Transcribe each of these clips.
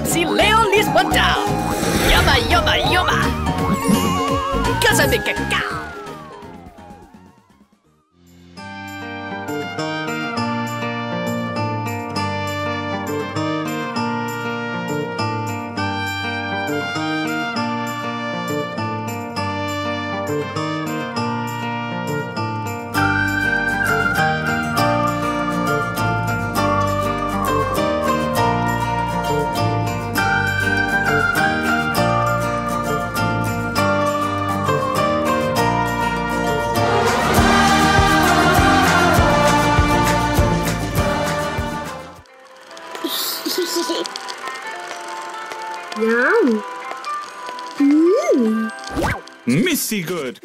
Si Leolis Bandau. Yoma, yoma, yoma. Casa de cacao. Yum. Missy good.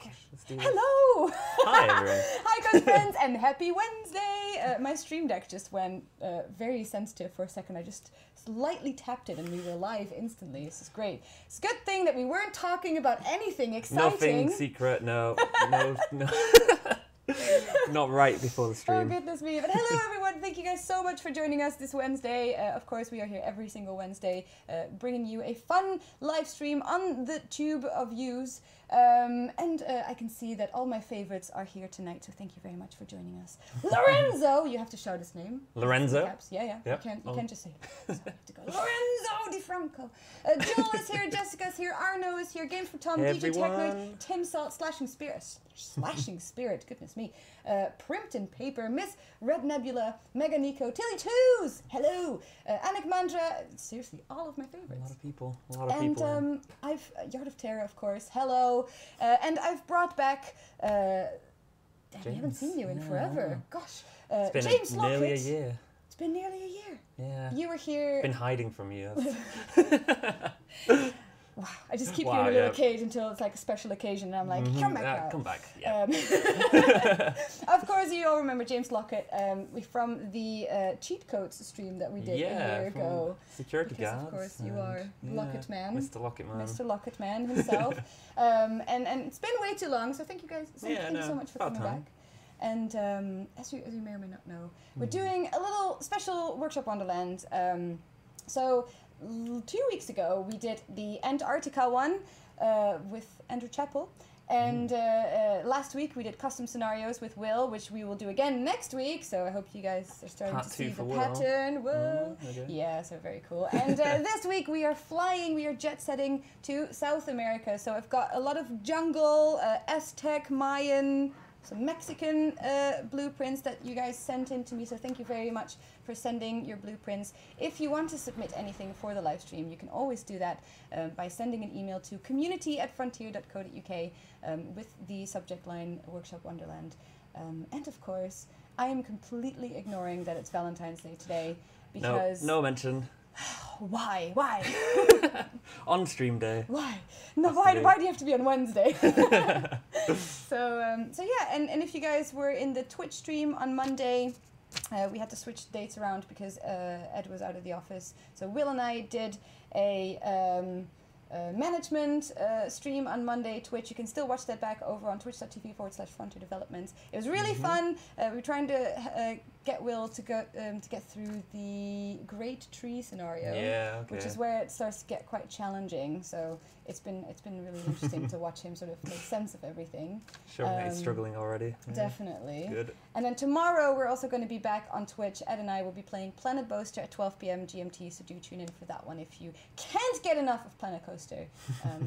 gosh, let's do this. Hello! Hi, everyone. Hi, good friends, and happy Wednesday! My stream deck just went very sensitive for a second. I just slightly tapped it and we were live instantly. This is great. It's a good thing that we weren't talking about anything exciting. Nothing secret, no. Not right before the stream. Oh, goodness me. But hello, everyone. Thank you guys so much for joining us this Wednesday. Of course, we are here every single Wednesday, bringing you a fun live stream on the tube of views. I can see that all my favorites are here tonight, so thank you very much for joining us. Lorenzo! You have to shout his name. Lorenzo? Yeah. Yep. You can't just say it. So I have to go, Lorenzo Di Franco. Joel is here, Jessica's here, Arno is here, Games for Tom, Hey, DJ Technoid, Tim Salt, Slashing Spirit, goodness me. Primpton Paper, Miss Red Nebula, Mega Nico, Tilly Twos, hello, Anik Mandra, seriously, all of my favorites. A lot of people, And I've Yard of Terror, of course, hello, and I've brought back, we haven't seen you in forever, gosh, it's been James Lockett. nearly a year. It's been nearly a year. Yeah. You were here. Been hiding from you. Wow, I just keep you in a little cage until it's like a special occasion, and I'm like, come back out. Come back. Yeah. Of course, you all remember James Lockett from the cheat codes stream that we did a year ago. Security because guards. Of course, you are Lockett Man. Mr. Lockett Man. Mr. Lockett Man himself. And it's been way too long, so thank you guys. Thank you so much for coming back. And as you may or may not know, we're doing a little special Workshop Wonderland. So 2 weeks ago, we did the Antarctica one with Andrew Chappell. And last week we did custom scenarios with Will, which we will do again next week. So I hope you guys are starting to see the pattern. Will. Okay. Yeah, so very cool. And this week we are jet setting to South America. So I've got a lot of jungle, Aztec, Mayan, some Mexican blueprints that you guys sent in to me, so thank you very much for sending your blueprints. If you want to submit anything for the live stream, you can always do that by sending an email to community@frontier.co.uk with the subject line Workshop Wonderland. And of course, I am completely ignoring that it's Valentine's Day today because... No mention. Why? On stream day. Why? No, why do you have to be on Wednesday? So yeah, and if you guys were in the Twitch stream on Monday, we had to switch dates around because Ed was out of the office. So Will and I did a management stream on Monday, Twitch. You can still watch that back over on twitch.tv/Frontier Developments. It was really fun. We were trying to get Will to get through the Great Tree scenario, which is where it starts to get quite challenging. So it's been really interesting to watch him sort of make sense of everything. Sure, he's struggling already. Definitely. Good. And then tomorrow we're also going to be back on Twitch. Ed and I will be playing Planet Boaster at 12 p.m. GMT, so do tune in for that one. If you can't get enough of Planet Coaster,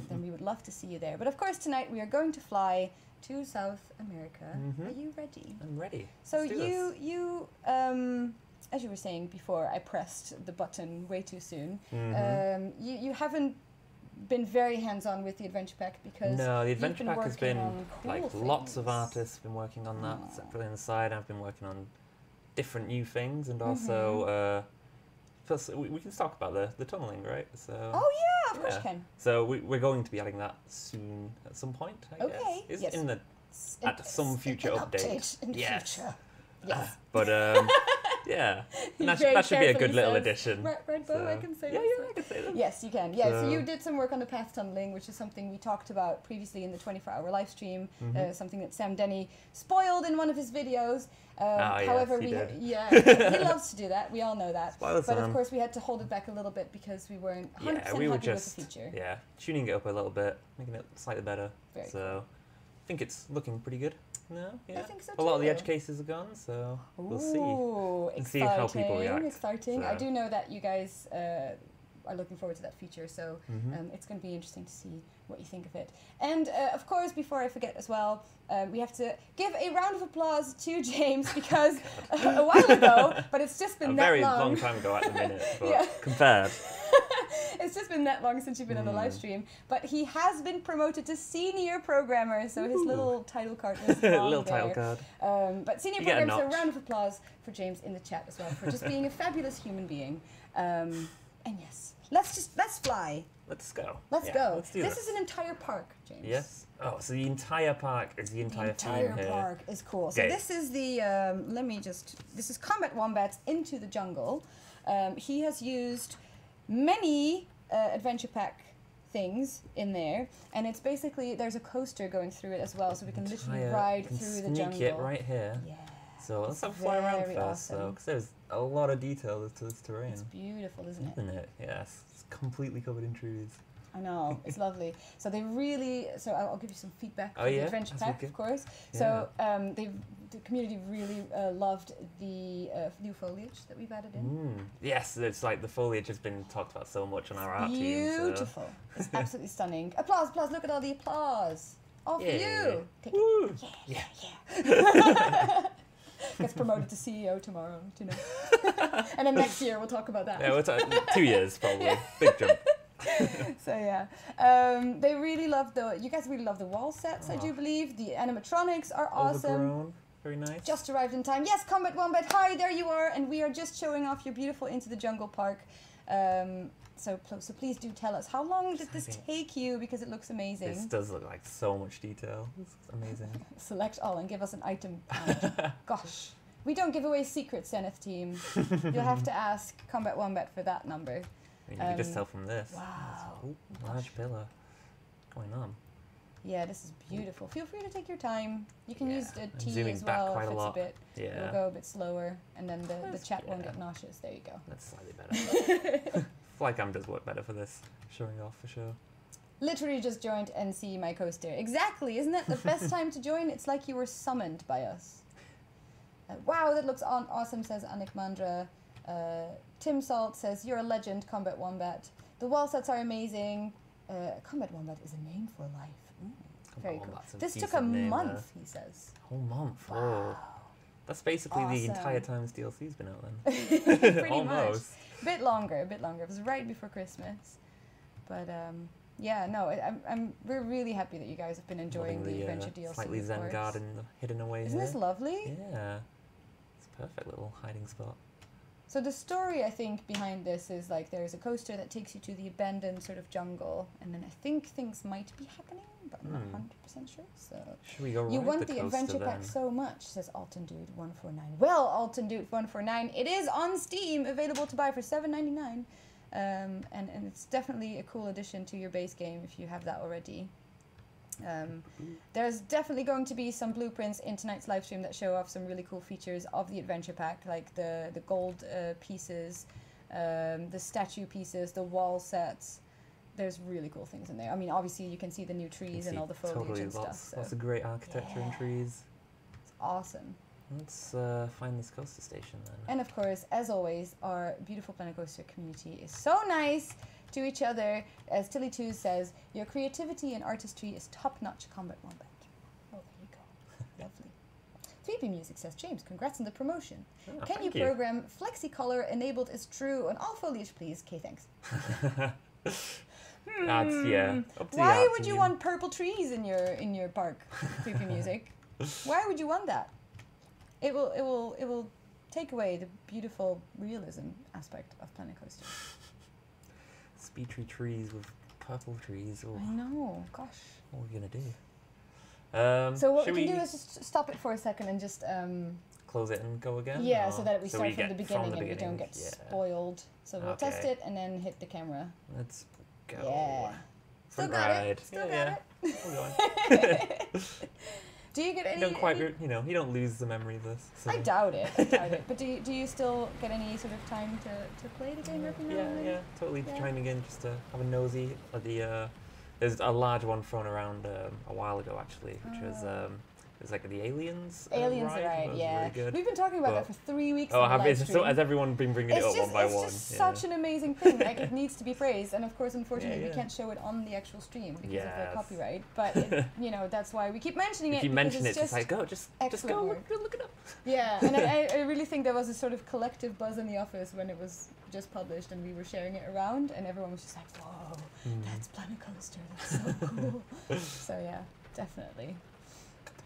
then we would love to see you there. But of course tonight we are going to fly to South America. Are you ready? I'm ready. So you as you were saying before, I pressed the button way too soon. You haven't been very hands-on with the adventure pack because no, the adventure pack has been cool like lots of artists have been working on that separately on the side. I've been working on different new things, and also plus we can talk about the tunneling, right? So of course you can. So we're going to be adding that soon at some point, I guess. It's yes. At some future update. In the future. Yes. But yeah, and that should be a good little addition. Right, Bo, I can say yeah, I can say that. Yes, you can. Yeah, so you did some work on the path tunneling, which is something we talked about previously in the 24-hour live stream, something that Sam Denny spoiled in one of his videos. However, yes, he loves to do that. We all know that. Spoilers, but of course, we had to hold it back a little bit because we weren't 100% happy with the feature. Yeah, tuning it up a little bit, making it slightly better. Very cool. I think it's looking pretty good. No, yeah. I think so too. A lot of the edge cases are gone, so we'll see. And see how people react. Exciting. So. I do know that you guys are looking forward to that feature, so it's going to be interesting to see what you think of it. And of course, before I forget as well, we have to give a round of applause to James because a while ago, but it's just been that long. A very long time ago at the minute, but compared. It's just been that long since you've been on the live stream, but he has been promoted to senior programmer, so his little title card was little title card. But senior programmer, so a round of applause for James in the chat as well for just being a fabulous human being. And yes, let's fly. Let's go. Let's go. Let's do this is an entire park, James. Yes. Oh, so the entire park is the entire theme here. The entire park is cool. So this is the, this is Combat Wombats Into the Jungle. He has used many adventure pack things in there, and it's basically, there's a coaster going through it as well, so we can literally ride through the jungle. Sneak it right here. Yeah. So let's have a fly around first, though, because there's a lot of detail to this terrain. It's beautiful, isn't it? Isn't it? Yes. It's completely covered in trees. I know, it's lovely. So they really, so I'll give you some feedback for the adventure that's pack, wicked. of course. Yeah. So the community really loved the new foliage that we've added in. Yes, it's like the foliage has been talked about so much on our art team. Beautiful. It's absolutely stunning. Applause, applause, look at all the applause. All for you. Woo! Yeah. Gets promoted to CEO tomorrow, you know. And then next year we'll talk about that. Yeah, we'll 2 years probably. Big jump. So yeah, they really love you guys really love the wall sets, I do believe. The animatronics are awesome. Overgrown. Very nice. Just arrived in time. Yes, Combat Wombat, hi, there you are. And we are just showing off your beautiful Into the Jungle park. So please do tell us, how long did this take you? Because it looks amazing. This does look like so much detail. It's amazing. Select all and give us an item count. Gosh. We don't give away secrets, Zenith team. You'll have to ask Combat Wombat for that number. You can just tell from this. Wow. Ooh, large pillar. Going on. Yeah, this is beautiful. Feel free to take your time. You can use the T zooming as well back quite if a it's lot. a bit. Yeah. It'll go a bit slower, and then the chat won't get nauseous. There you go. That's slightly better. Fly cam does work better for this, showing off for sure. Literally just joined and see my coaster. Exactly, isn't that the best time to join? It's like you were summoned by us. Wow, that looks awesome, says Annick Mandra. Tim Salt says, you're a legend, Combat Wombat. The wall sets are amazing. Combat Wombat is a name for life. Very cool. This took a month, he says. A whole month. Wow. Oh. That's basically the Awesome. entire time this DLC's been out then. Pretty Almost. much. Bit longer. It was right before Christmas. But yeah, no, we're really happy that you guys have been enjoying the adventure DLC. Slightly Zen garden hidden away Isn't here. this lovely? Yeah. It's a perfect little hiding spot. So the story, I think, behind this is like there's a coaster that takes you to the abandoned sort of jungle, and then I think things might be happening, but I'm not 100% sure. So should we go you ride want the the coaster adventure pack then? so much, says Alton Dude 149. Well, Alton Dude 149, it is on Steam, available to buy for $7.99, and it's definitely a cool addition to your base game if you have that already. There's definitely going to be some blueprints in tonight's live stream that show off some really cool features of the adventure pack, like the gold pieces, the statue pieces, the wall sets. There's really cool things in there. I mean, obviously you can see the new trees and all the foliage and stuff. So. Lots of great architecture and trees. It's awesome. Let's find this coaster station then. And of course, as always, our beautiful Planet Coaster community is so nice to each other. As Tilly2 says, your creativity and artistry is top-notch, Combat Wombat. Oh, there you go. Lovely. 3P Music says, James, congrats on the promotion. Oh, Can you program FlexiColor enabled is true on all foliage, please? Okay, thanks. That's, up to the Why art would you team. want purple trees in your park, 3P Music? Why would you want that? It will take away the beautiful realism aspect of Planet Coaster. Speedtree trees with purple trees. Oh, I know, gosh. what are we gonna do? So what we can do is just stop it for a second and just close it and go again? yeah, or so that we start from get the beginning and we don't get yeah. spoiled. So we'll test Okay. it and then hit the camera. Let's go. Yeah. Still Front got ride. it. Still got it. We're going. Do you get any? You don't quite, you don't lose the memory of this. So. I doubt it. I doubt it. But do you still get any sort of time to play the game every now and then? Yeah, totally. Yeah. Trying again just to have a nosy at the. There's a large one thrown around a while ago actually, which was it was like the Aliens. Aliens, ride. right? That was Yeah. really good. We've been talking about that for 3 weeks. Oh, on the live so stream. has everyone been bringing it up one by one? It's just such an amazing thing. Like, it needs to be praised, and of course, unfortunately, we can't show it on the actual stream because of the copyright. But that's why we keep mentioning it. If you mention it, it's like go, just go work. look it up. Yeah, and I really think there was a sort of collective buzz in the office when it was just published and we were sharing it around, and everyone was just like, "Whoa, that's Planet Coaster. That's so cool." So yeah, definitely.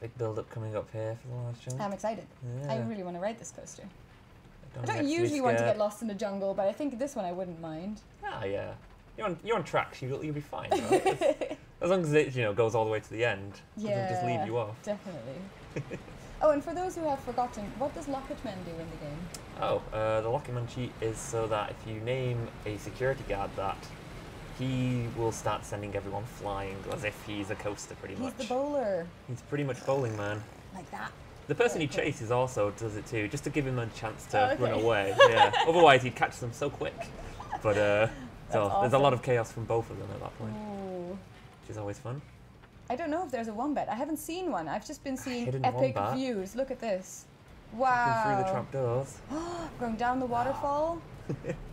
Big build up coming up here for the last chunk. I'm excited. Yeah. I really want to ride this coaster. I don't usually want to get lost in the jungle, but I think this one I wouldn't mind. Ah, yeah. You're on tracks. You'll be fine, right? As long as it goes all the way to the end. Yeah. Doesn't just leave you off. Definitely. Oh, and for those who have forgotten, what does Lockett Man do in the game? Oh, the Lockett Man cheat is so that if you name a security guard that, he will start sending everyone flying as if he's a coaster, pretty much. He's the bowler. He's pretty much bowling man. Like that. The person he chases also does it too, just to give him a chance to run away. Yeah. Otherwise, he'd catch them so quick. But so awesome. there's a lot of chaos from both of them at that point, Ooh. which is always fun. I don't know if there's a wombat. I haven't seen one. I've just been seeing Hidden epic wombat. views. Look at this. Through Wow. the trapdoors. Going down the waterfall.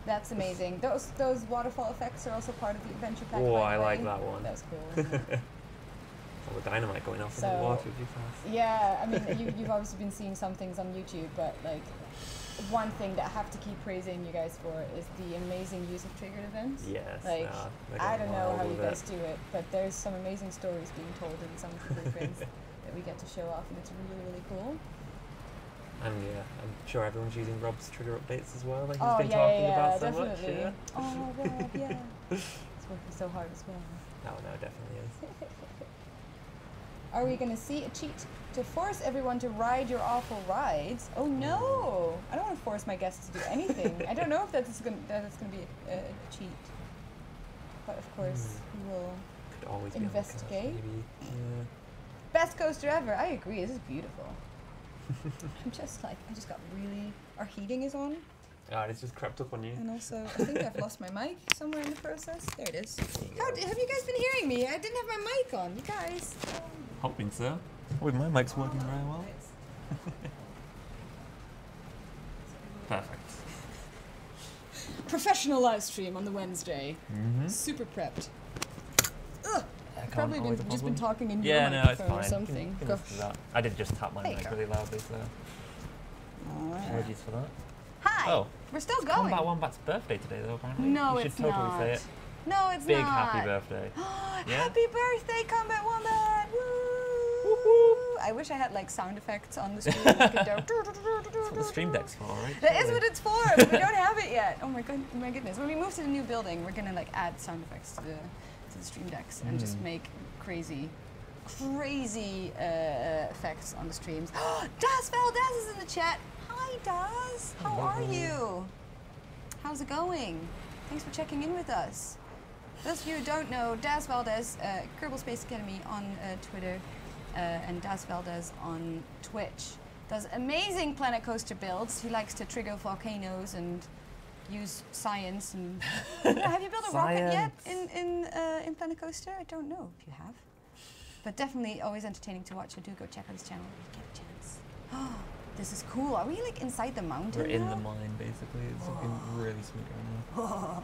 That's amazing. Those waterfall effects are also part of the adventure pack. Oh, by the I way. like that one. That's cool. All the dynamite going off in the So- water too fast. Yeah, I mean, you've obviously been seeing some things on YouTube, but like, one thing that I have to keep praising you guys for is the amazing use of triggered events. Yes. Like, they're I going don't know wild how you with guys it. do it, but there's some amazing stories being told in some of the blueprints that we get to show off, and it's really, really cool. And yeah, I'm sure everyone's using Rob's trigger updates as well, like he's Oh, been yeah, talking yeah, about so definitely. much. Yeah. Oh, Rob, yeah. It's working so hard as well. No, it definitely is. Are we going to see a cheat to force everyone to ride your awful rides? Oh no! I don't want to force my guests to do anything. I don't know if that's going to be a cheat. But of course, we will Could always be on the couch, investigate. maybe. Yeah. Best coaster ever. I agree. This is beautiful. I just got really. Our heating is on, Ah, it's just crept up on you. and also I think I've lost my mic somewhere in the process. There it is. Have you guys been hearing me? I didn't have my mic on. You guys. Hoping so. Oh, my mic's working very well. Perfect. Professional live stream on the Wednesday. Mm-hmm. Super prepped. Ugh. Probably just been talking in your Yeah, no, it's microphone fine. or something. Can Go. listen to that. I did just tap my There you mic go. really loudly, so apologies for that. Hi. Oh, We're still it's going. Combat Wombat's birthday today, though, apparently. No, you should it's totally not. say it. No, it's Big not. happy birthday. Yeah? Happy birthday, Combat Wombat! Woo! I wish I had like sound effects on the screen. That's That's what the stream deck's for, right? That is Surely. what it's for, but we don't have it yet. Oh my goodness. When we move to the new building, we're gonna like add sound effects to the stream decks and just make crazy effects on the streams. Das Valdez is in the chat. Hi, Das. How are you? How's it going? Thanks for checking in with us. Those of you who don't know, Das Valdez, Kerbal Space Academy on Twitter, and Das Valdez on Twitch, does amazing Planet Coaster builds. He likes to trigger volcanoes and use science. And have you built a rocket yet in Planet Coaster? I don't know if you have, but definitely always entertaining to watch. So do go check out his channel if you get a chance. Oh, this is cool. Are we like inside the mountain? We're in now? the mine, basically. It's looking really sweet right now.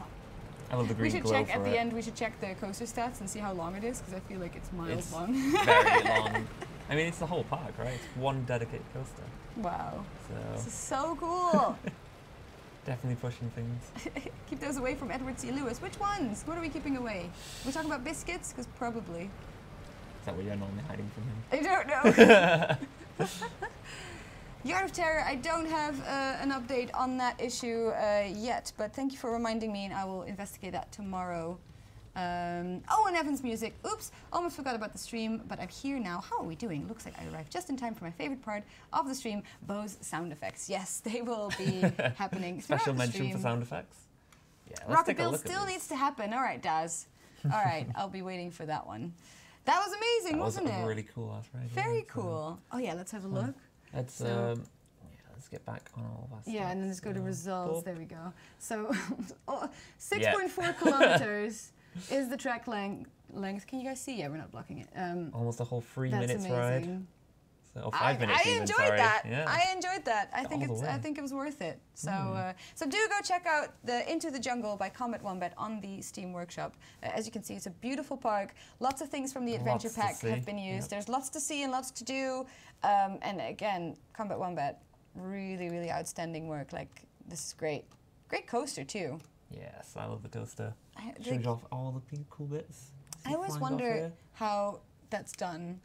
I love the green We should glow check for at the it. end. We should check the coaster stats and see how long it is, because I feel like it's miles It's long. very long. I mean, it's the whole park, right? It's one dedicated coaster. Wow, this So is so cool. definitely pushing things. Keep those away from Edward C. Lewis. Which ones? What are we keeping away? Are we talking about biscuits? Because probably. Is that what you're normally hiding from him? I don't know. Yard of Terror, I don't have an update on that issue yet, but thank you for reminding me, and I will investigate that tomorrow. Oh, and Evan's music. Oops, almost forgot about the stream, but I'm here now. How are we doing? Looks like I arrived just in time for my favorite part of the stream, Bo's sound effects. Yes, they will be happening. Special throughout the mention for stream. sound effects. Yeah, let's Rocket take a build look at still these. needs to happen. All right, Daz. All right, I'll be waiting for that one. That was amazing, That was wasn't a it? really cool last ride. Very yeah, so cool. Oh yeah, let's have a look. Let's So- yeah, let's get back on all of our Yeah, and then let's go to results. Boop. There we go. So, 6.4 kilometers is the track length. Can you guys see? Yeah, we're not blocking it. Almost a whole 3 That's minutes amazing. ride. So, or 5 minutes I even, enjoyed sorry. that. Yeah. I enjoyed that. I Got think all the I way. think it was worth it. So so do go check out the Into the Jungle by Comet Wombat on the Steam Workshop. As you can see, it's a beautiful park. Lots of things from the adventure Lots to pack have see, been used. yep. There's lots to see and lots to do. And again, Comet Wombat, really, really outstanding work. Like, this is great. Great coaster too. Yes, I love the coaster. I- Shows off all the cool bits. I always wonder how that's done?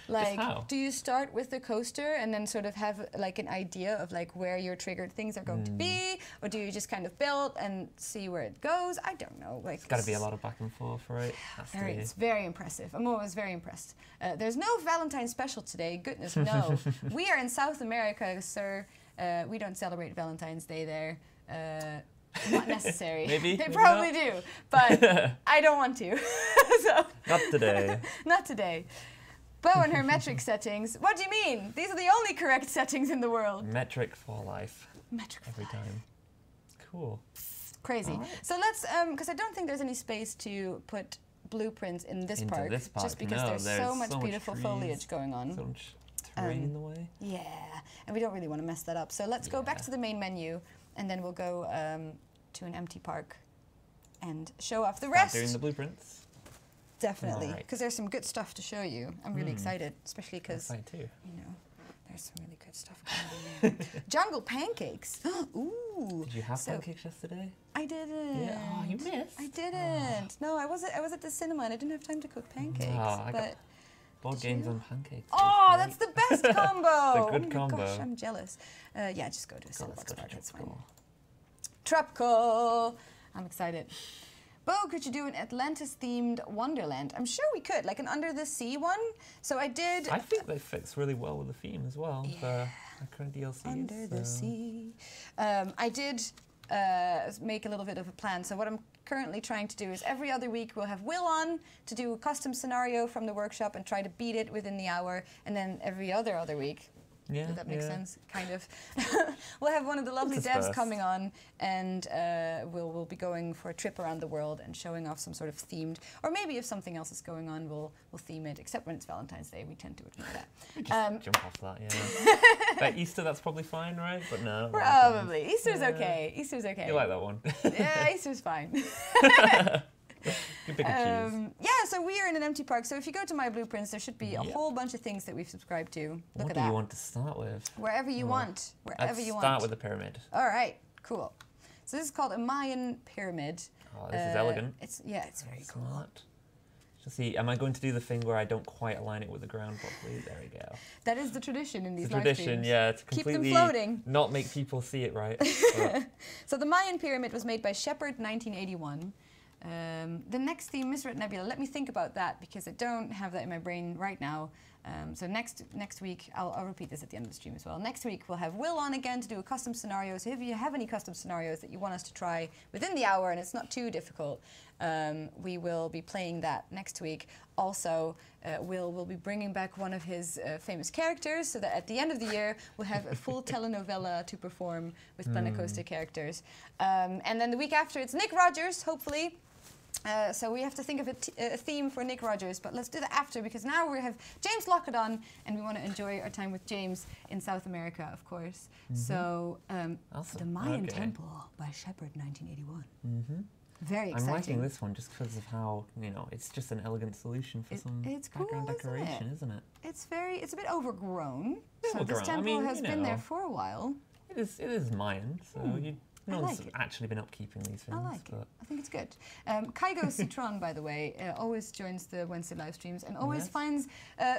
Like, do you start with the coaster and then sort of have like an idea of like where your triggered things are going to be, or do you just kind of build and see where it goes? I don't know. Like, it's got to be a lot of back and forth, right? It's very impressive. I'm always very impressed. There's no Valentine's special today. Goodness no. We are in South America, sir. We don't celebrate Valentine's Day there. Not necessary. Maybe. They probably do, but I don't want to. So, not today. Not today. Bo and her metric settings. What do you mean? These are the only correct settings in the world. Metric for life. Metric every for life. time. Cool. Crazy. Right. So let's, because I don't think there's any space to put blueprints in this park. Just because there's so much beautiful foliage going on. So much terrain in the way. Yeah, and we don't really want to mess that up. So let's go back to the main menu. And then we'll go to an empty park and show off the rest. Doing the blueprints. Definitely, because there's some good stuff to show you. I'm really excited, especially because you know there's some really good stuff going on there. Jungle pancakes. Ooh. Did you have pancakes yesterday? I didn't. Yeah. Oh, you missed. I didn't. No, I was at the cinema and I didn't have time to cook pancakes. I got board games and pancakes. Oh, that's the best combo. It's a good combo. Gosh, I'm jealous. Yeah, just go to a cinema park. That's fine. Tropical. I'm excited. Bo, could you do an Atlantis-themed Wonderland? I'm sure we could, like an Under the Sea one. So I did. I think that fits really well with the theme as well. Yeah. The current DLCs. Under the Sea. I did make a little bit of a plan. So what I'm currently trying to do is every other week we'll have Will on to do a custom scenario from the workshop and try to beat it within the hour, and then every other week. Yeah, Did that make sense? Kind of. We'll have one of the lovely devs coming on, and we'll be going for a trip around the world and showing off some sort of themed, or maybe if something else is going on, we'll theme it. Except when it's Valentine's Day, we tend to ignore that. Just jump off that, yeah. But Easter, that's probably fine, right? But no. Probably. Easter's okay. Easter's okay. You like that one? Yeah, Easter's fine. You pick and choose. Yeah, so we are in an empty park. So if you go to My Blueprints, there should be a whole bunch of things that we've subscribed to. Look at that. What do you want to start with? Wherever you want. Wherever you want. Start with the pyramid. All right, cool. So this is called a Mayan pyramid. Oh, this is elegant. It's very cool. Smart. Just see, am I going to do the thing where I don't quite align it with the ground properly? There we go. That is the tradition in these live streams. Tradition, yeah, to completely keep them floating. Not make people see it right. So the Mayan pyramid was made by Shepard 1981. The next theme, Misread Nebula, let me think about that because I don't have that in my brain right now. So next week, I'll repeat this at the end of the stream as well. Next week, we'll have Will on again to do a custom scenario. So if you have any custom scenarios that you want us to try within the hour and it's not too difficult, we will be playing that next week. Also, Will will be bringing back one of his famous characters so that at the end of the year, we'll have a full telenovela to perform with Planet Coaster characters. And then the week after, it's Nick Rogers, hopefully. So we have to think of a theme for Nick Rogers, but let's do that after because now we have James Lockett on and we want to enjoy our time with James in South America, of course. So awesome. The Mayan Temple by Shepard 1981. Very exciting. I'm liking this one just because of how, it's just an elegant solution for some background decoration, isn't it? It's a bit overgrown. So this temple has been there for a while. It is Mayan, so no one's actually been upkeeping these things. I like it. I think it's good. Kaigo Citron, by the way, always joins the Wednesday live streams and always finds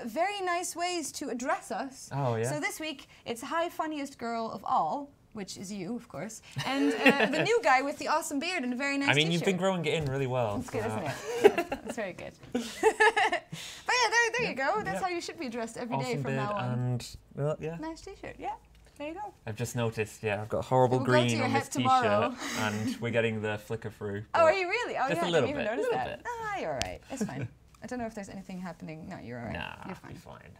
very nice ways to address us. Oh, yeah. So this week, it's Hi Funniest Girl of All, which is you, of course, and the new guy with the awesome beard and a very nice t-shirt. You've been growing it in really well. That's good, isn't it? Yeah, that's very good. But yeah, there you go. That's how you should be dressed every day from now on. And, nice t-shirt, yeah. There you go. I've just noticed, I've got horrible green on this t-shirt, and we're getting the flicker through. Oh, are you really? Oh, just yeah, a little I didn't even notice that. Bit. Ah, you're all right. It's fine. I don't know if there's anything happening. No, you're all right. Nah, you're fine. Fine.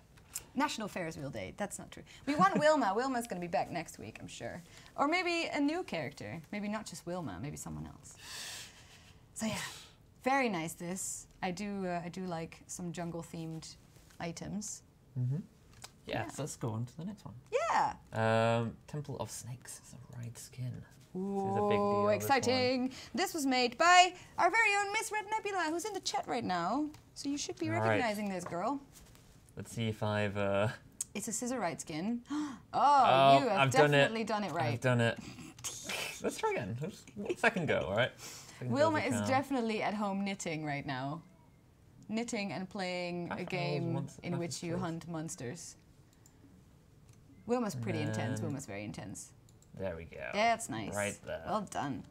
National Ferris Wheel Day. That's not true. We want Wilma. Wilma's going to be back next week, I'm sure. Or maybe a new character. Maybe not just Wilma. Maybe someone else. So yeah, very nice. This I do like some jungle-themed items. Yeah, so let's go on to the next one. Yeah. Temple of Snakes is a ride skin. Ooh, this is a big deal, exciting. This was made by our very own Miss Red Nebula, who's in the chat right now. So you should be recognizing this girl. Let's see if I've... It's a scissor ride skin. Oh, you have definitely done it right. I've done it. Let's try again. Second go, all right? Wilma is definitely at home knitting right now. knitting and playing a game in which you hunt monsters. Wilma's pretty intense. Wilma's very intense. There we go. Yeah, that's nice. Right there. Well done.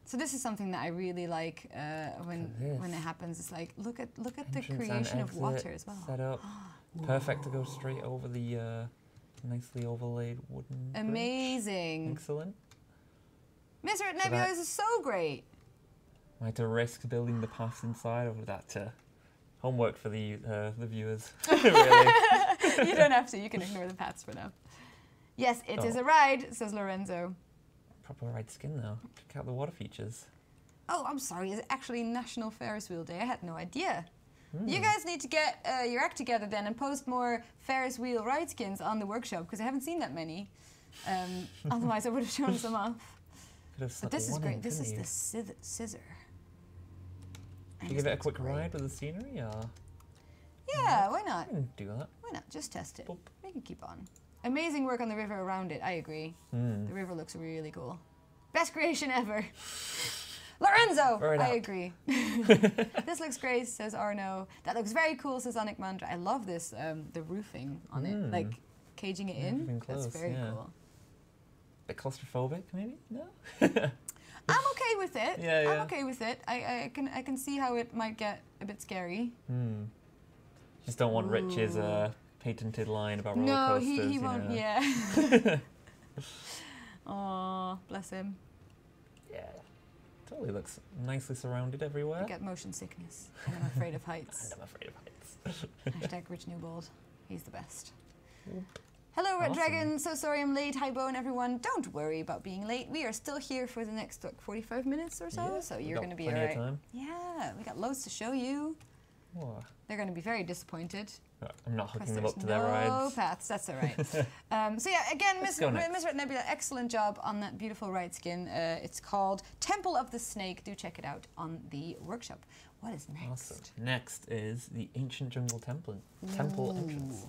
So this is something that I really like when it happens. It's like look at the creation of water as well. Set up. Perfect to go straight over the nicely overlaid wooden. Amazing. Bridge. Excellent. Mr. Nebula, this is so great. I had to risk building the paths inside of that. Homework for the viewers. Really. You don't have to. You can ignore the paths for now. Yes, it is a ride, says Lorenzo. Proper ride skin though. Check out the water features. Oh, I'm sorry. It's actually National Ferris Wheel Day. I had no idea. You guys need to get your act together then and post more Ferris wheel ride skins on the workshop because I haven't seen that many. Otherwise, I would have shown some off. But this is great. This is the scissor. Should you give it a quick ride with the scenery? Or? Yeah, why not? Do that. Why not? Just test it. We can keep on. Amazing work on the river around it. I agree. The river looks really cool. Best creation ever. Lorenzo! I agree. This looks great, says Arno. That looks very cool, says Anik Mandra. I love this, the roofing on it, like caging it in. That's very cool. Bit claustrophobic, maybe? No? I'm okay with it. Yeah. I'm okay with it. I can see how it might get a bit scary. Just don't want Rich's patented line about roller coasters. No, he won't. Yeah. Oh, bless him. Yeah. Totally looks nicely surrounded everywhere. I get motion sickness. And I'm afraid of heights. And I'm afraid of heights. Hashtag Rich Newbold. He's the best. Hello, Red Dragon. So sorry I'm late. Hi, Bo and everyone. Don't worry about being late. We are still here for the next 45 minutes or so. So you're going to be all right. Yeah, we got loads to show you. What? They're going to be very disappointed. I'm not hooking them up to their rides. No paths, that's all right. So yeah, again, Miss Red Nebula, excellent job on that beautiful ride skin. It's called Temple of the Snake. Do check it out on the workshop. What is next? Awesome. Next is the Ancient Jungle Temple entrance.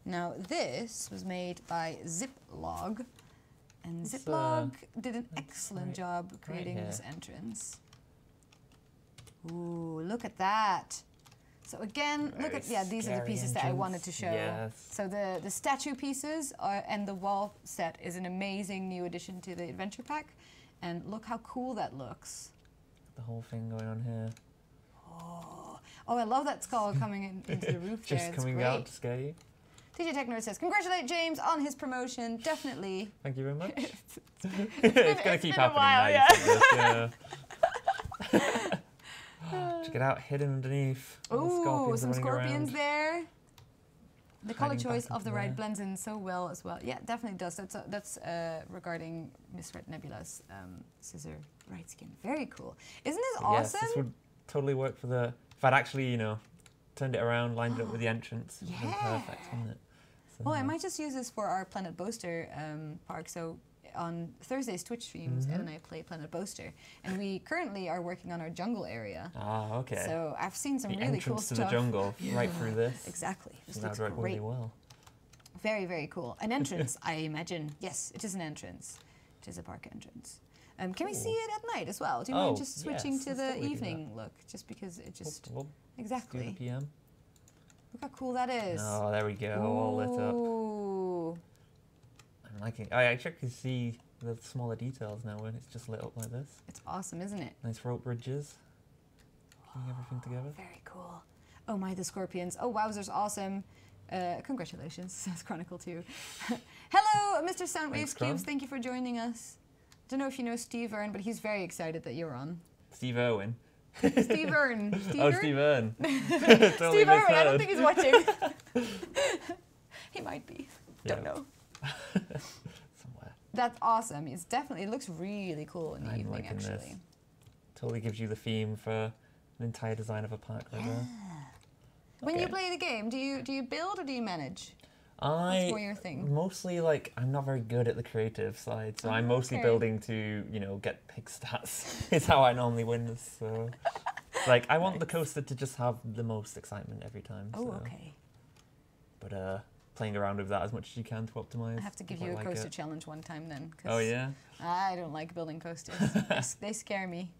Now this was made by Ziplog, and Ziplog did an excellent job creating this entrance. Ooh, look at that. So again, look at, these are the pieces that I wanted to show. Yes. So the statue pieces and the wall set is an amazing new addition to the adventure pack. And look how cool that looks. The whole thing going on here. Oh, I love that skull coming into the roof there. Just coming out to scare you. TJ Technor says, congratulate James on his promotion. Definitely. Thank you very much. It's going to keep happening now. Check it out, hidden underneath. Ooh, some scorpions there. The color choice of the ride blends in so well as well. Yeah, definitely does. That's regarding Miss Red Nebula's scissor ride skin. Very cool. Isn't this awesome? Yes, this would totally work for the... If I'd actually, turned it around, lined it up with the entrance, it would have been perfect, wouldn't it? So, well, I might just use this for our Planet Boaster park. So on Thursday's Twitch streams, Ed and I play Planet Boaster, and we currently are working on our jungle area. Ah, okay. So I've seen some really cool stuff. The entrance to the jungle, right through this. Exactly. This looks great. Really well. Very, very cool. An entrance, I imagine. Yes, it is an entrance. It is a park entrance. Can we see it at night as well? Do you mind just switching to the evening look? Just because it just... Exactly. Let's do the PM. Look how cool that is. Oh, there we go. All lit up. I'm liking it. I actually can see the smaller details now when it's just lit up like this. It's awesome, isn't it? Nice rope bridges. Keeping everything together. Very cool. Oh my, the scorpions. Oh, wowzers, awesome. Congratulations, says Chronicle 2. Hello, Mr. Soundwaves Cubes. Thank you for joining us. Don't know if you know Steve Earn, but he's very excited that you're on. Steve Irwin. Steve Earn. Steve Earn. Steve Irwin, I don't think he's watching. He might be. Don't know. Somewhere. That's awesome. It's definitely, it looks really cool in the evening, actually. This. Totally gives you the theme for an entire design of a park right there. When you play the game, do you build or do you manage? What's more your thing? Mostly, I'm not very good at the creative side, so I'm mostly building to, get big stats. It's how I normally win this. So, I want the coaster to just have the most excitement every time. Oh, so. okay. But playing around with that as much as you can to optimize. I have to give you a coaster challenge one time then. Oh yeah. I don't like building coasters. They scare me.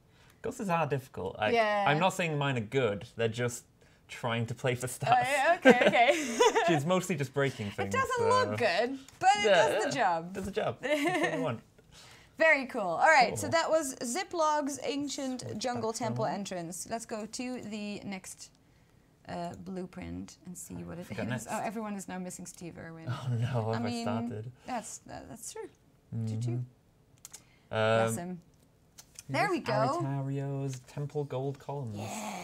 Coasters are difficult. Yeah. I'm not saying mine are good. They're just trying to play for stats. Yeah, okay. She's mostly just breaking It things. doesn't look good, but it does the job. Does the job. That's what we want. Very cool. All right, Cool. so that was Ziplog's ancient jungle temple entrance. Let's go to the next blueprint and see what it is. Next. Oh, everyone is now missing Steve Irwin. Oh no, have I started? That's true. Mm-hmm. Bless him. There we go. Aritario's temple gold columns. Yeah.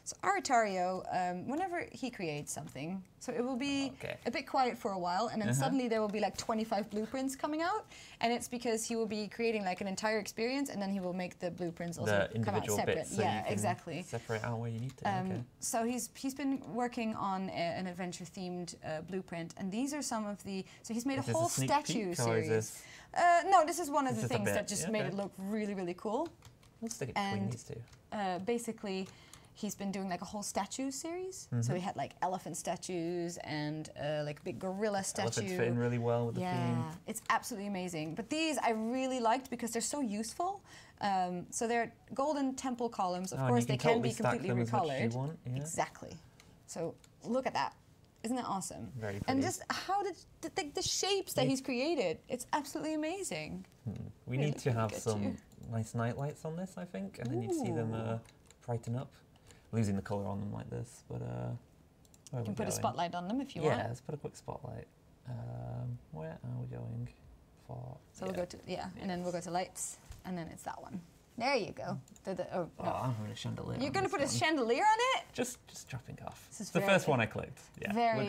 So Aritario, whenever he creates something, so it will be a bit quiet for a while, and then suddenly there will be like 25 blueprints coming out, and it's because he will be creating like an entire experience, and then he will make the blueprints also come out separate. Bits, so yeah, you can exactly. Separate out where you need to. So he's been working on an adventure-themed blueprint, and these are some of the. So he's made a whole statue series. No, this is one of the things that just made it look really, really cool. We'll stick it between these two. Basically, he's been doing like a whole statue series. So he had like elephant statues and like a big gorilla statue. Elephants fit in really well with the theme. Yeah, it's absolutely amazing. But these I really liked because they're so useful. So they're golden temple columns. Of course, they can be completely recolored. Exactly. So look at that. Isn't that awesome? Very pretty. And just how the shapes that he's created, it's absolutely amazing. We need to have some nice night lights on this, I think, and then you'd see them brighten up. Losing the colour on them like this, but you can put a spotlight on them if you want. Yeah, let's put a quick spotlight. Where are we going for? So we'll go to and then we'll go to lights, and then it's that one. There you go. I'm going to chandelier. You're going to put a chandelier on it? Just dropping off. This is the first one I clicked. Yeah. Very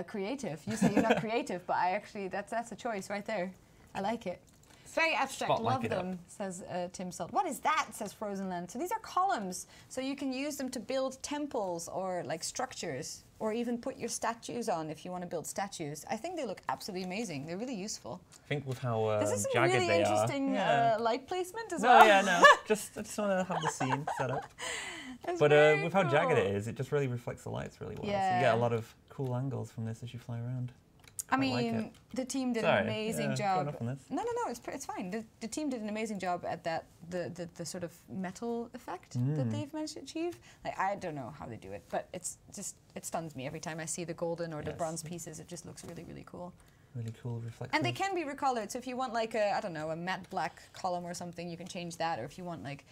creative. You say you're not creative, but I actually that's a choice right there. I like it. It's very abstract. Love them, says Tim Salt. What is that? Says Frozenland. So these are columns. So you can use them to build temples or like structures, or even put your statues on if you want to build statues. I think they look absolutely amazing. They're really useful. I think with how this is some jagged really they interesting are. light placement as well. No, I just want to have the scene set up. But with how jagged it is, it just really reflects the lights really well. Yeah. So you get a lot of cool angles from this as you fly around. I mean, the team did an amazing job. No, it's fine. The team did an amazing job at that the sort of metal effect that they've managed to achieve. Like I don't know how they do it, but it stuns me every time I see the golden or the bronze pieces. It just looks really, really cool. Really cool reflective. And they can be recolored. So if you want like a matte black column or something, you can change that. Or if you want like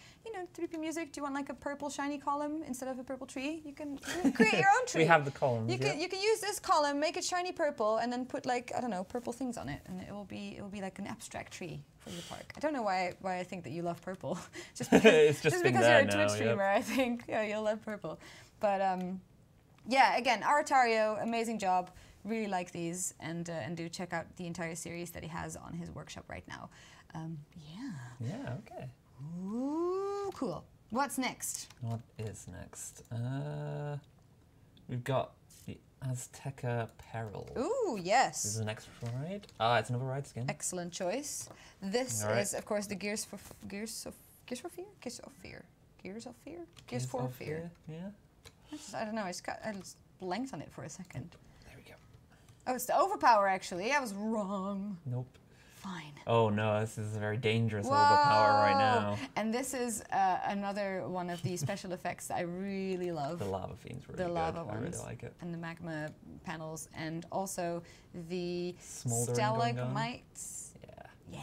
3P music, do you want like a purple shiny column instead of a purple tree? You can create your own tree. We have the columns. You can use this column, make it shiny purple, and then put like purple things on it, and it will be like an abstract tree for your park. I don't know why I think that you love purple. just because it's just because you're a Twitch streamer, I think you'll love purple. But again, Aritario, amazing job. Really like these, and do check out the entire series that he has on his workshop right now. Yeah, okay. Ooh, cool. What's next? What is next? We've got the Azteca Peril. Ooh, yes. This is the next ride. It's another ride skin. Excellent choice. This is, of course, the Gears for Fear. Yeah. I don't know. I just blanked on it for a second. There we go. Oh, it's the Overpower, actually. I was wrong. Nope. Fine. Oh no, this is a very dangerous Overpower right now. And this is another one of the special effects that I really love. The lava theme's really good. The lava ones. I really like it. And the magma panels, and also the Smoldering stalagmites. Yeah.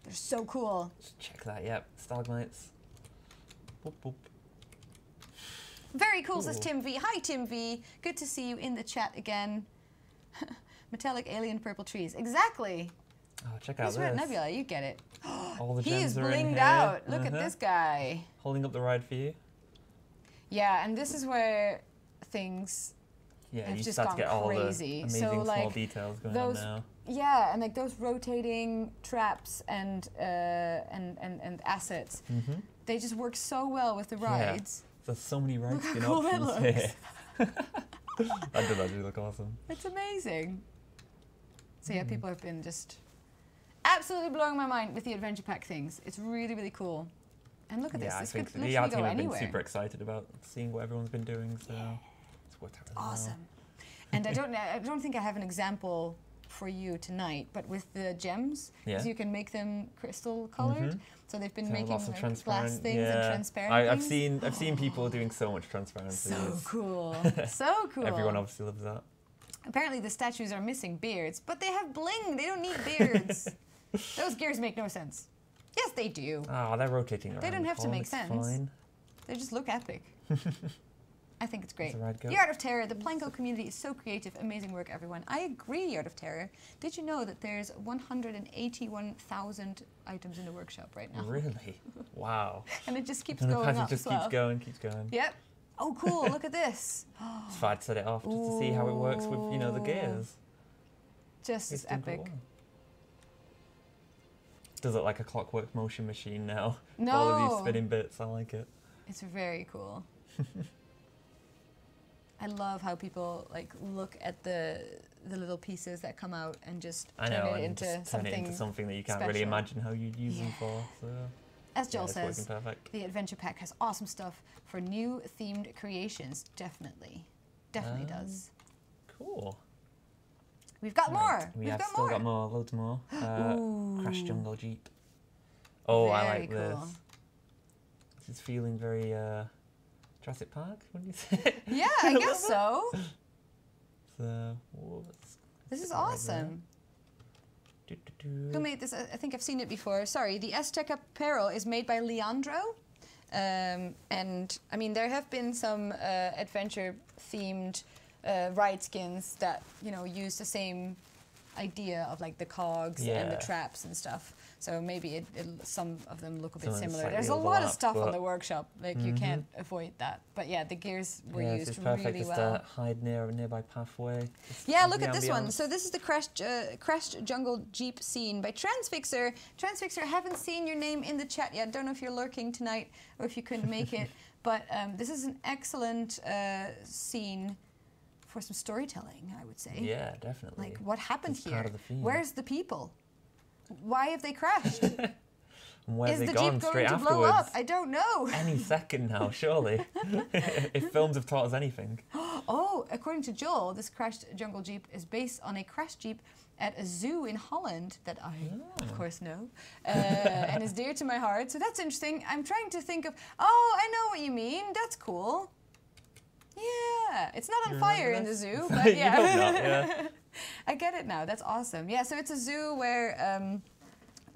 They're so cool. Just check that, yep. Stalagmites. Boop, boop. Very cool, says Tim V. Hi, Tim V. Good to see you in the chat again. Metallic alien purple trees. Exactly. Oh, check out this. Red Nebula, you get it. All the he gems is are in blinged here. out. Look at this guy. Holding up the ride for you. Yeah, and this is where things have you just start gone to get all crazy. the amazing small details going on now. Yeah, and like those rotating traps and assets, they just work so well with the rides. There's so many ride Look how skin cool that options looks. here. That does actually look awesome. It's amazing. So yeah, people have been just absolutely blowing my mind with the adventure pack things. It's really, really cool. And look at this. I This think could the literally team go have been anywhere. super excited about seeing what everyone's been doing, so it's worked out really Awesome. well. And I don't think I have an example for you tonight, but with the gems, Yeah. so you can make them crystal colored. So they've been making lots of like, transparent glass things and transparent I've things. I've seen people doing so much transparency. So cool. So cool. Everyone obviously loves that. Apparently the statues are missing beards, but they have bling. They don't need beards. Those gears make no sense. Yes, they do. Oh, they're rotating around. They don't have to make it's sense. Fine. They just look epic. I think it's great. That's a rad go. The Art of Terror, the Planko community is so creative. Amazing work, everyone. I agree, Art of Terror. Did you know that there's 181,000 items in the workshop right now? Really? Wow. And it just keeps And going the up just as well. keeps going. Yep. Oh, cool. Look at this. Just thought I'd set it off just to see how it works with, you know, the gears. Just as It's done quite epic. well. Does it like a clockwork motion machine now? No. All of these spinning bits. I like it. It's very cool. I love how people like look at the little pieces that come out and just turn it into something that you can't really special. imagine how you'd use them for. So As Joel it's says, working perfect. the adventure pack has awesome stuff for new themed creations. Definitely does. Cool. We've got more. Right, We've have got still more. got more, loads more. Crash Ooh. Jungle Jeep. Oh, I Very like cool. this. This is feeling very Jurassic Park, wouldn't you say? Yeah, I guess so. So, whoops. This is Right there. awesome. Do-do-do. Who made this? I think I've seen it before. Sorry, the Aztec apparel is made by Leandro. And I mean, there have been some adventure-themed ride skins that, you know, use the same idea of like the cogs and the Yeah. traps and stuff. So maybe some of them look a bit Some of them similar. slightly There's a lot of overlap, stuff on but- the workshop. Like you can't avoid that. But yeah, the gears were Yeah, used it's perfect really just well. to hide near a nearby pathway. Just Yeah, add look the at this one. ambience. So this is the crashed jungle jeep scene by Transfixer. Transfixer, haven't seen your name in the chat yet. Don't know if you're lurking tonight or if you couldn't make it. But this is an excellent scene for some storytelling, I would say. Yeah, definitely. Like, what happened It's here? part of the theme. Where's the people? Why have they crashed? And where's Is they the gone jeep going straight to afterwards? blow up? I don't know. Any second now, surely. If films have taught us anything. Oh, according to Joel, this crashed jungle jeep is based on a crashed jeep at a zoo in Holland that I, of course, know, and is dear to my heart. So that's interesting. I'm trying to think of, oh, I know what you mean. That's cool. Yeah, it's not on You fire remember in the this? zoo, but You yeah. hope not, yeah. I get it now. That's awesome. Yeah, so it's a zoo where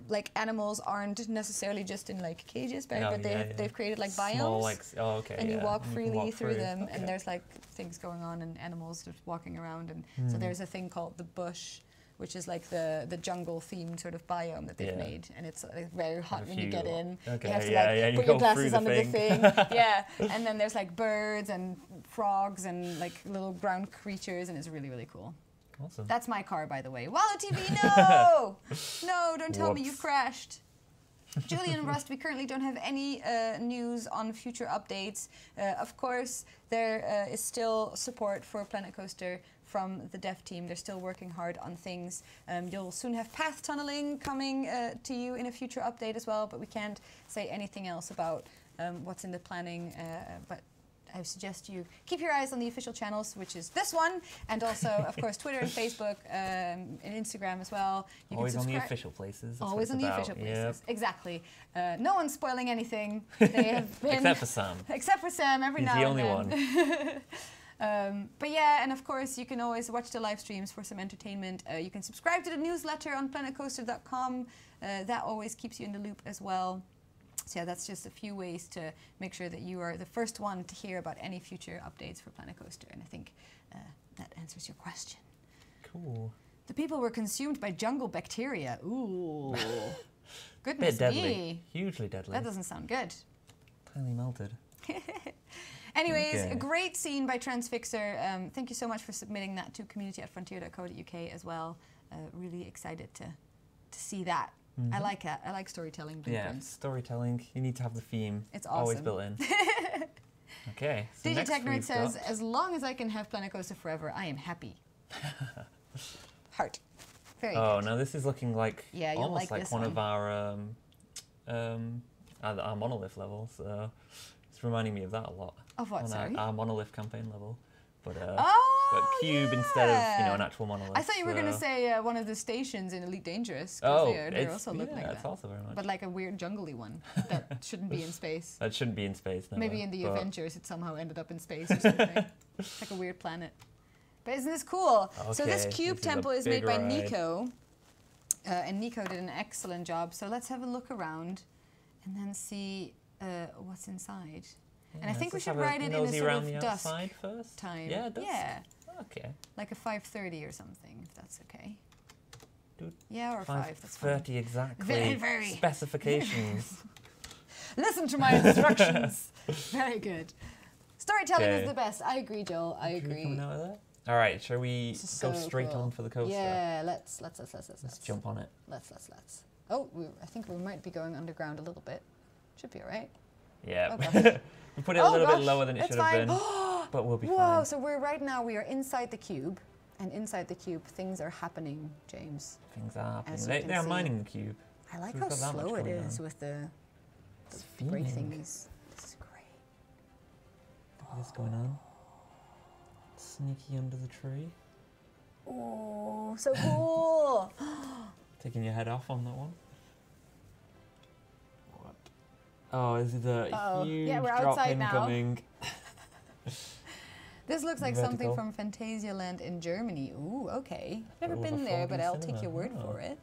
like animals aren't necessarily just in like cages, but, Oh, but they've created like biomes. Small, like, oh, okay, And you yeah. walk And you can freely walk through them, Okay. and there's like things going on, and animals just walking around, and so there's a thing called the bush, which is like the jungle themed sort of biome that they've Yeah. made, and it's like very hot a when you few- get in. okay, you have to yeah, like yeah, you put go your glasses through the under the thing. thing. Yeah, and then there's like birds and frogs and like little ground creatures, and it's really really cool. Awesome. That's my car, by the way. Wallow TV, no, no, don't tell me Whoops. you've crashed. Julian and Rust, we currently don't have any news on future updates. Of course, there is still support for Planet Coaster from the dev team. They're still working hard on things. You'll soon have path tunneling coming to you in a future update as well, but we can't say anything else about what's in the planning. But I suggest you keep your eyes on the official channels, which is this one, and also, of course, Twitter and Facebook and Instagram as well. You Always can on the subscribe. official places. That's Always what on it's the about. official Yep. places. Exactly. No one's spoiling anything. They have been. Except for Sam. Except for Sam, every He's now the and only then. one. But yeah, and of course, you can always watch the live streams for some entertainment. You can subscribe to the newsletter on planetcoaster.com. That always keeps you in the loop as well. So yeah, that's just a few ways to make sure that you are the first one to hear about any future updates for Planet Coaster. And I think that answers your question. Cool. The people were consumed by jungle bacteria. Ooh. Bit Goodness deadly. me. Hugely deadly. That doesn't sound good. Tiny melted. Anyways, Okay. a great scene by Transfixer. Thank you so much for submitting that to community@frontier.co.uk as well. Really excited to see that. I like that. I like storytelling Yeah, blueprints. storytelling. You need to have the theme. It's Always awesome. built in. Okay. So next Digitechnoid we've says, got- as long as I can have Planet Coaster forever, I am happy. Heart. Very Oh, good. now this is looking like Yeah, you'll almost like like this one one. of our monolith levels. So it's reminding me of that a lot. Of what, on sorry? Our monolith campaign level. but cube instead of, you know, an actual monolith. I thought you were going to say one of the stations in Elite Dangerous. Oh, they also look like that. it's also very much. But like a weird jungly one that shouldn't be in space. That shouldn't be in space, no. Maybe in the Avengers it somehow ended up in space or something. It's like a weird planet. But isn't this cool? Okay, so this cube temple is made by ride. Nico. And Nico did an excellent job. So let's have a look around and then see what's inside. Yeah, and I think we should have ride it in a sort of dusk first. time. Yeah, dusk. Yeah. Okay. Like a 5:30 or something, if that's okay. Dude, Yeah, or 5, that's fine. 5:30 exactly. Very. Specifications. Listen to my instructions. Very good. Storytelling Okay. is the best. I agree, Joel. I Should we agree. coming out of there? All right, shall we This is go so straight cool. on for the coaster? Yeah, let's Let's jump on it. Let's. Oh, I think we might be going underground a little bit. Should be all right. Yeah. Oh, gosh. We put it a little bit lower than it it's should have fine. been, but we'll be Whoa, fine. so right now we are inside the cube, and inside the cube things are happening, James. Things are happening. As you They can are see. mining the cube. I like So how we've got that much slow it going is on. with the It's break feeling. thingies. This is great. What's going on? Sneaky under the tree. Oh, so cool. Taking your head off on that one. What? Oh, this is a Uh-oh. huge Yeah, we're drop outside now. incoming. This looks like something Vertical. from Phantasialand in Germany. Ooh, okay. Never It was been a there, but 4D I'll take cinema. your word Oh. for it.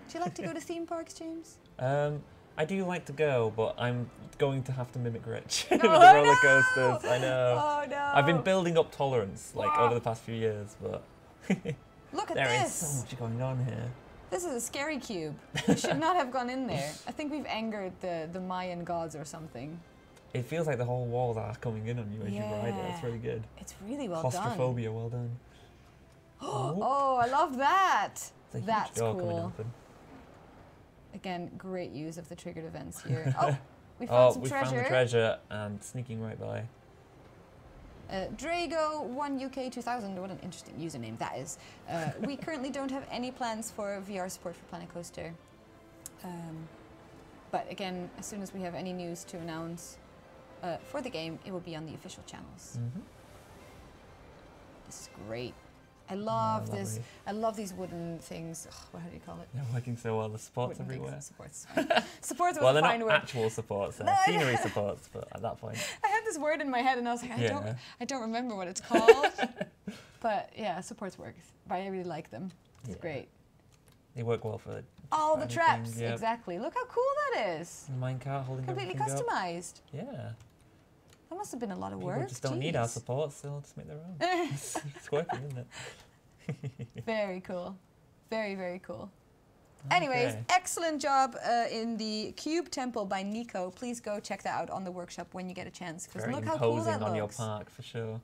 Do you like to go to theme parks, James? I do like to go, but I'm going to have to mimic Rich with Oh, the roller no! coasters. I know. Oh no! I've been building up tolerance like Wow. over the past few years, but Look at there is this. so much going on here. This is a scary cube. We should not have gone in there. I think we've angered the Mayan gods or something. It feels like the whole walls are coming in on you as you ride it. It's Yeah. really good. It's really well done. Claustrophobia, well done. Oh, I love that. It's a huge That's door coming cool. open. Again, great use of the triggered events here. Oh, we found Oh, some we treasure. found the treasure and sneaking right by. Drago1UK2000, what an interesting username that is. We currently don't have any plans for VR support for Planet Coaster. But again, as soon as we have any news to announce for the game, it will be on the official channels. Mm-hmm. This is great. I love this. lovely. I love these wooden things. Ugh, how do you call it? They're working so well. The supports Wooden things. everywhere. Supports. is fine. Supports was Well, a they're fine not word. actual supports. They're No, I know. scenery supports, but at that point. I had this word in my head and I was like, Yeah. I don't remember what it's called. But yeah, supports work. But I really like them. It's Yeah. great. They work well for All the anything, traps, yep. exactly. Look how cool that is. the minecart holding Completely everything up. customized. Yeah. That must have been a lot of People work. just don't need our Jeez. supports. They'll just make their own. It's working, isn't it? Very cool. Very, very cool. Anyways, Okay. excellent job in the Cube Temple by Nico. Please go check that out on the workshop when you get a chance. Because Very look how cool imposing that on your looks. park for sure.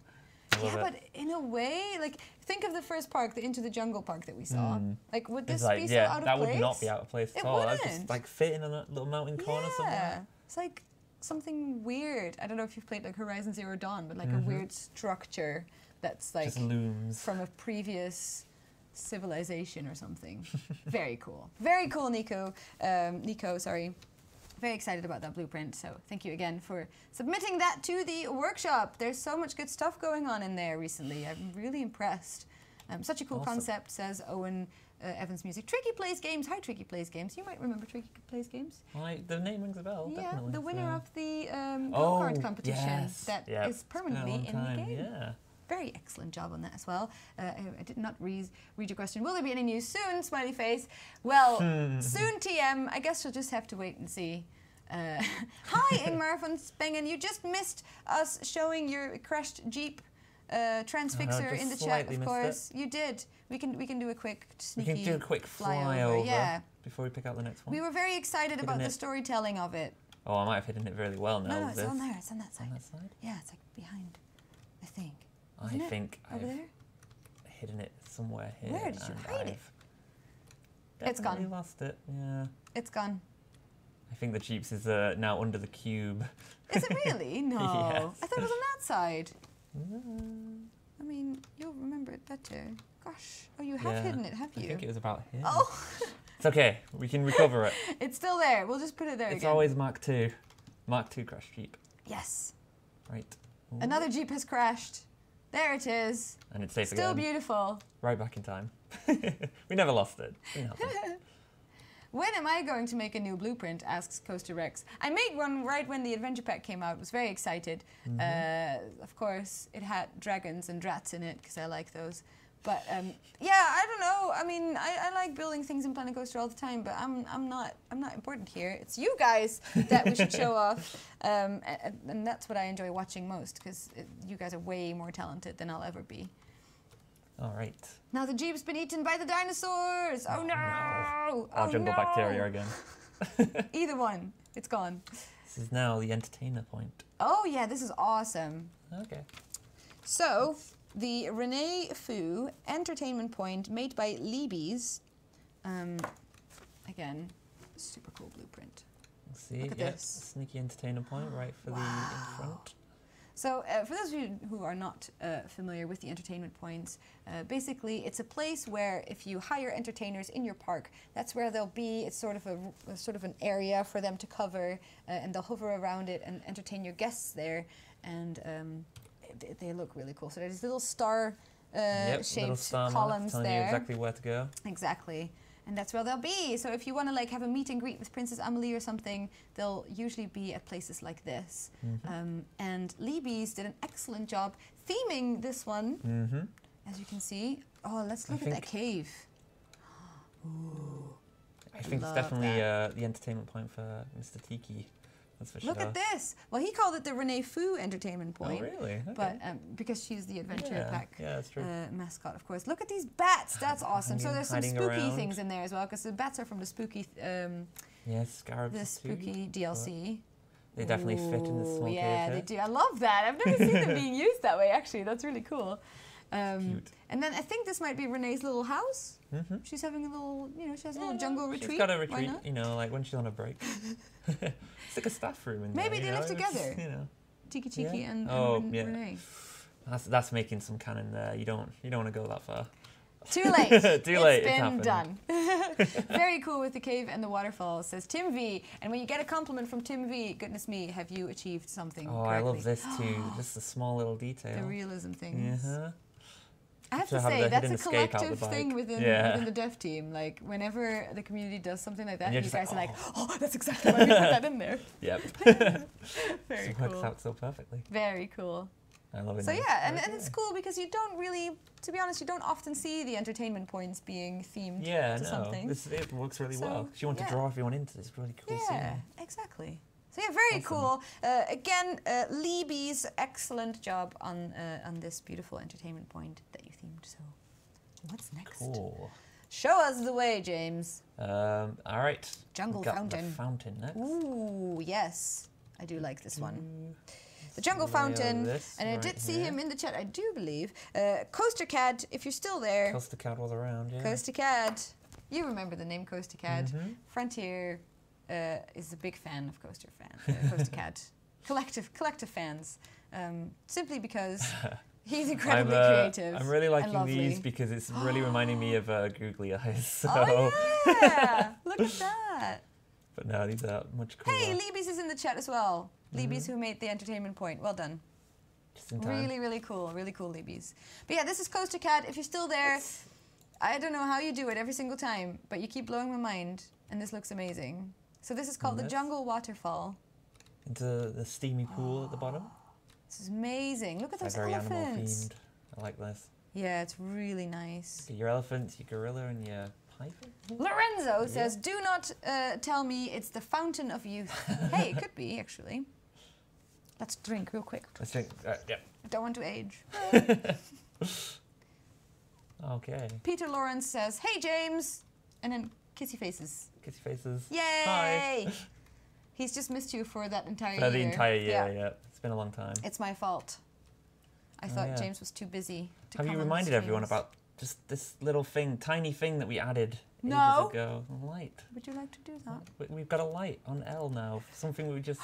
I love Yeah, it. but in a way, like, think of the first park, the Into the Jungle park that we saw. Like, would this It's like, be so yeah, out of that place? would not be out of place at It all. That'd wouldn't. just like fit in a little mountain corner somewhere. It's like something weird. I don't know if you've played like Horizon Zero Dawn, but like a weird structure that's like Just looms. from a previous civilization or something. Very cool. Very cool, Nico. Nico, sorry. Very excited about that blueprint. So thank you again for submitting that to the workshop. There's so much good stuff going on in there recently. I'm really impressed. Such a cool Awesome. concept, says Owen Evans Music. Tricky Plays Games. Hi, Tricky Plays Games. You might remember Tricky Plays Games. The name rings a bell, Yeah, definitely. the winner so. of the go-kart competition yes. that Yep. is It's been a permanently long in time, the game. Yeah. Very excellent job on that as well. I did not read your question. Will there be any news soon? Smiley face. Well, soon TM. I guess you'll just have to wait and see. Hi, Ingmar von Spengen. You just missed us showing your crashed Jeep transfixer just in the chat, slightly of missed course. You did. We can do a quick We sneaky can do a quick flyover. flyover Yeah. before we pick out the next one. We were very excited about the it. storytelling of it. Oh, I might have hidden it really well now. No, with it's this. on there. It's on that side. On that side? Yeah, it's like behind, I think. I Isn't it? think Over I've there? hidden it somewhere here. Where did you and hide it? I've It's gone. definitely lost it, yeah. It's gone. I think the Jeeps is now under the cube. Is it really? No. Yes. I thought it was on that side. I mean, you'll remember it better. Gosh. Oh, you have Yeah, hidden it, have I you? think it was about here. Oh, It's okay, we can recover it. it's still there. We'll just put it there It's again. always Mark II. Mark II crash Jeep. Yes. Right. Ooh. Another Jeep has crashed. There it is. And it's safe Still again. beautiful. Right back in time. We never lost it. Didn't happen. When am I going to make a new blueprint? Asks Coaster Rex. I made one right when the adventure pack came out. I was very excited. Of course, it had dragons and drats in it because I like those. But yeah, I don't know. I mean, I like building things in Planet Coaster all the time, but I'm not important here. It's you guys that we should show off, and that's what I enjoy watching most because you guys are way more talented than I'll ever be. All right. Now the Jeep's been eaten by the dinosaurs. Oh no! Our jungle bacteria again. Either one, it's gone. This is now the entertainer point. Oh yeah, this is awesome. Okay. So. The Renee Fu entertainment point made by Libby's. Again, super cool blueprint. Let's see. Look at this. Sneaky entertainer point right for the in front. So for those of you who are not familiar with the entertainment points, basically it's a place where if you hire entertainers in your park, that's where they'll be. It's sort of an area for them to cover, and they'll hover around it and entertain your guests there. And they look really cool. So there's little star shaped columns telling there. You exactly where to go. Exactly. And that's where they'll be. So if you want to like have a meet and greet with Princess Amelie or something, they'll usually be at places like this. And Libby's did an excellent job theming this one, as you can see. Oh, let's look at that cave. Ooh, I think it's definitely the entertainment point for Mr. Tiki. That's for sure. Look at this. Well, he called it the Renee Fu entertainment point. Oh, really? Okay. But because she's the adventure pack that's true. Mascot, of course. Look at these bats. That's awesome. So there's some spooky around. things in there as well, because the bats are from the spooky, scarabs the spooky DLC. They definitely fit in the small cave. Yeah, they do. I love that. I've never seen them being used that way. Actually, that's really cool. Cute. And then I think this might be Renee's little house. She's having a little, she has a little jungle retreat. She's got a retreat, like when she's on a break. It's like a staff room in there. Maybe they live together. Tiki and Renee. That's making some canon there. You don't want to go that far. Too late. Too late. It's been done. Very cool with the cave and the waterfall, says Tim V. And when you get a compliment from Tim V, goodness me, have you achieved something correctly. I love this too. Just a small little detail. The realism things. I have to to say, that's a escape out collective the bike. thing within the dev team. Like, whenever the community does something like that, you guys are like, oh, that's exactly why we put that in there. Yep. Very It cool. works out so perfectly. Very cool. I love it. So yeah, and it's cool because you don't really, to be honest, you don't often see the entertainment points being themed to something. It works really well. She wanted to draw everyone into this really cool scene. Yeah, exactly. So yeah, very cool. Again, Libby's excellent job on this beautiful entertainment point that you themed. So what's next? Cool. Show us the way, James. All right. Jungle Fountain. The fountain next. Ooh, yes. I do like this one. The Jungle Fountain, and I did see him in the chat, I do believe. Coaster Cad, if you're still there. Coaster Cad was around, yeah. Coaster Cad. You remember the name Coaster Cad. Frontier is a big fan of Coaster Cad. Collective fans. Simply because he's incredibly creative. I'm really liking and these because it's really reminding me of Googly Eyes. So. Oh yeah! Look at that. But no, these are much cooler. Hey, Libby's is in the chat as well. Libby's who made the entertainment point. Well done. Just in time. Really, really cool. Really cool, Libby's. But yeah, this is Coaster Cad. If you're still there, I don't know how you do it every single time, but you keep blowing my mind, and this looks amazing. So this is called the Jungle Waterfall. Into the steamy pool at the bottom. This is amazing. Look at those very elephants. Animal themed. I like this. Yeah, it's really nice. Your elephant, your gorilla, and your python. Lorenzo says, do not tell me it's the fountain of youth. Hey, it could be, actually. Let's drink real quick. Let's drink. Yeah. I don't want to age. Okay. Peter Lawrence says, hey, James. And then kissy faces. Kissy faces. Yay! Hi. He's just missed you for that entire year. For the entire year, yeah. It's been a long time. It's my fault. I thought James was too busy to Have come you on reminded the everyone streams. about just this little thing, tiny thing that we added ages ago? A light. Would you like to do that? We've got a light on L now. Something we just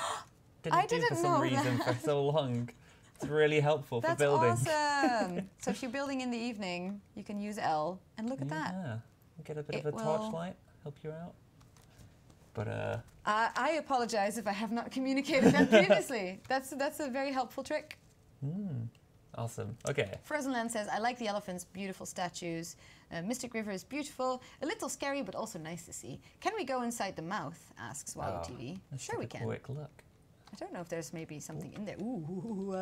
didn't I do didn't for some know reason for so long. It's really helpful for building. That's awesome. So if you're building in the evening, you can use L. And look at that. Yeah. Get a bit of a torchlight, help you out. But I apologize if I have not communicated that previously. That's a very helpful trick. Awesome. Okay. Frozenland says, I like the elephants, beautiful statues. Mystic River is beautiful, a little scary, but also nice to see. Can we go inside the mouth? Asks Swallow TV. Sure we can. Quick look. I don't know if there's maybe something in there. Ooh,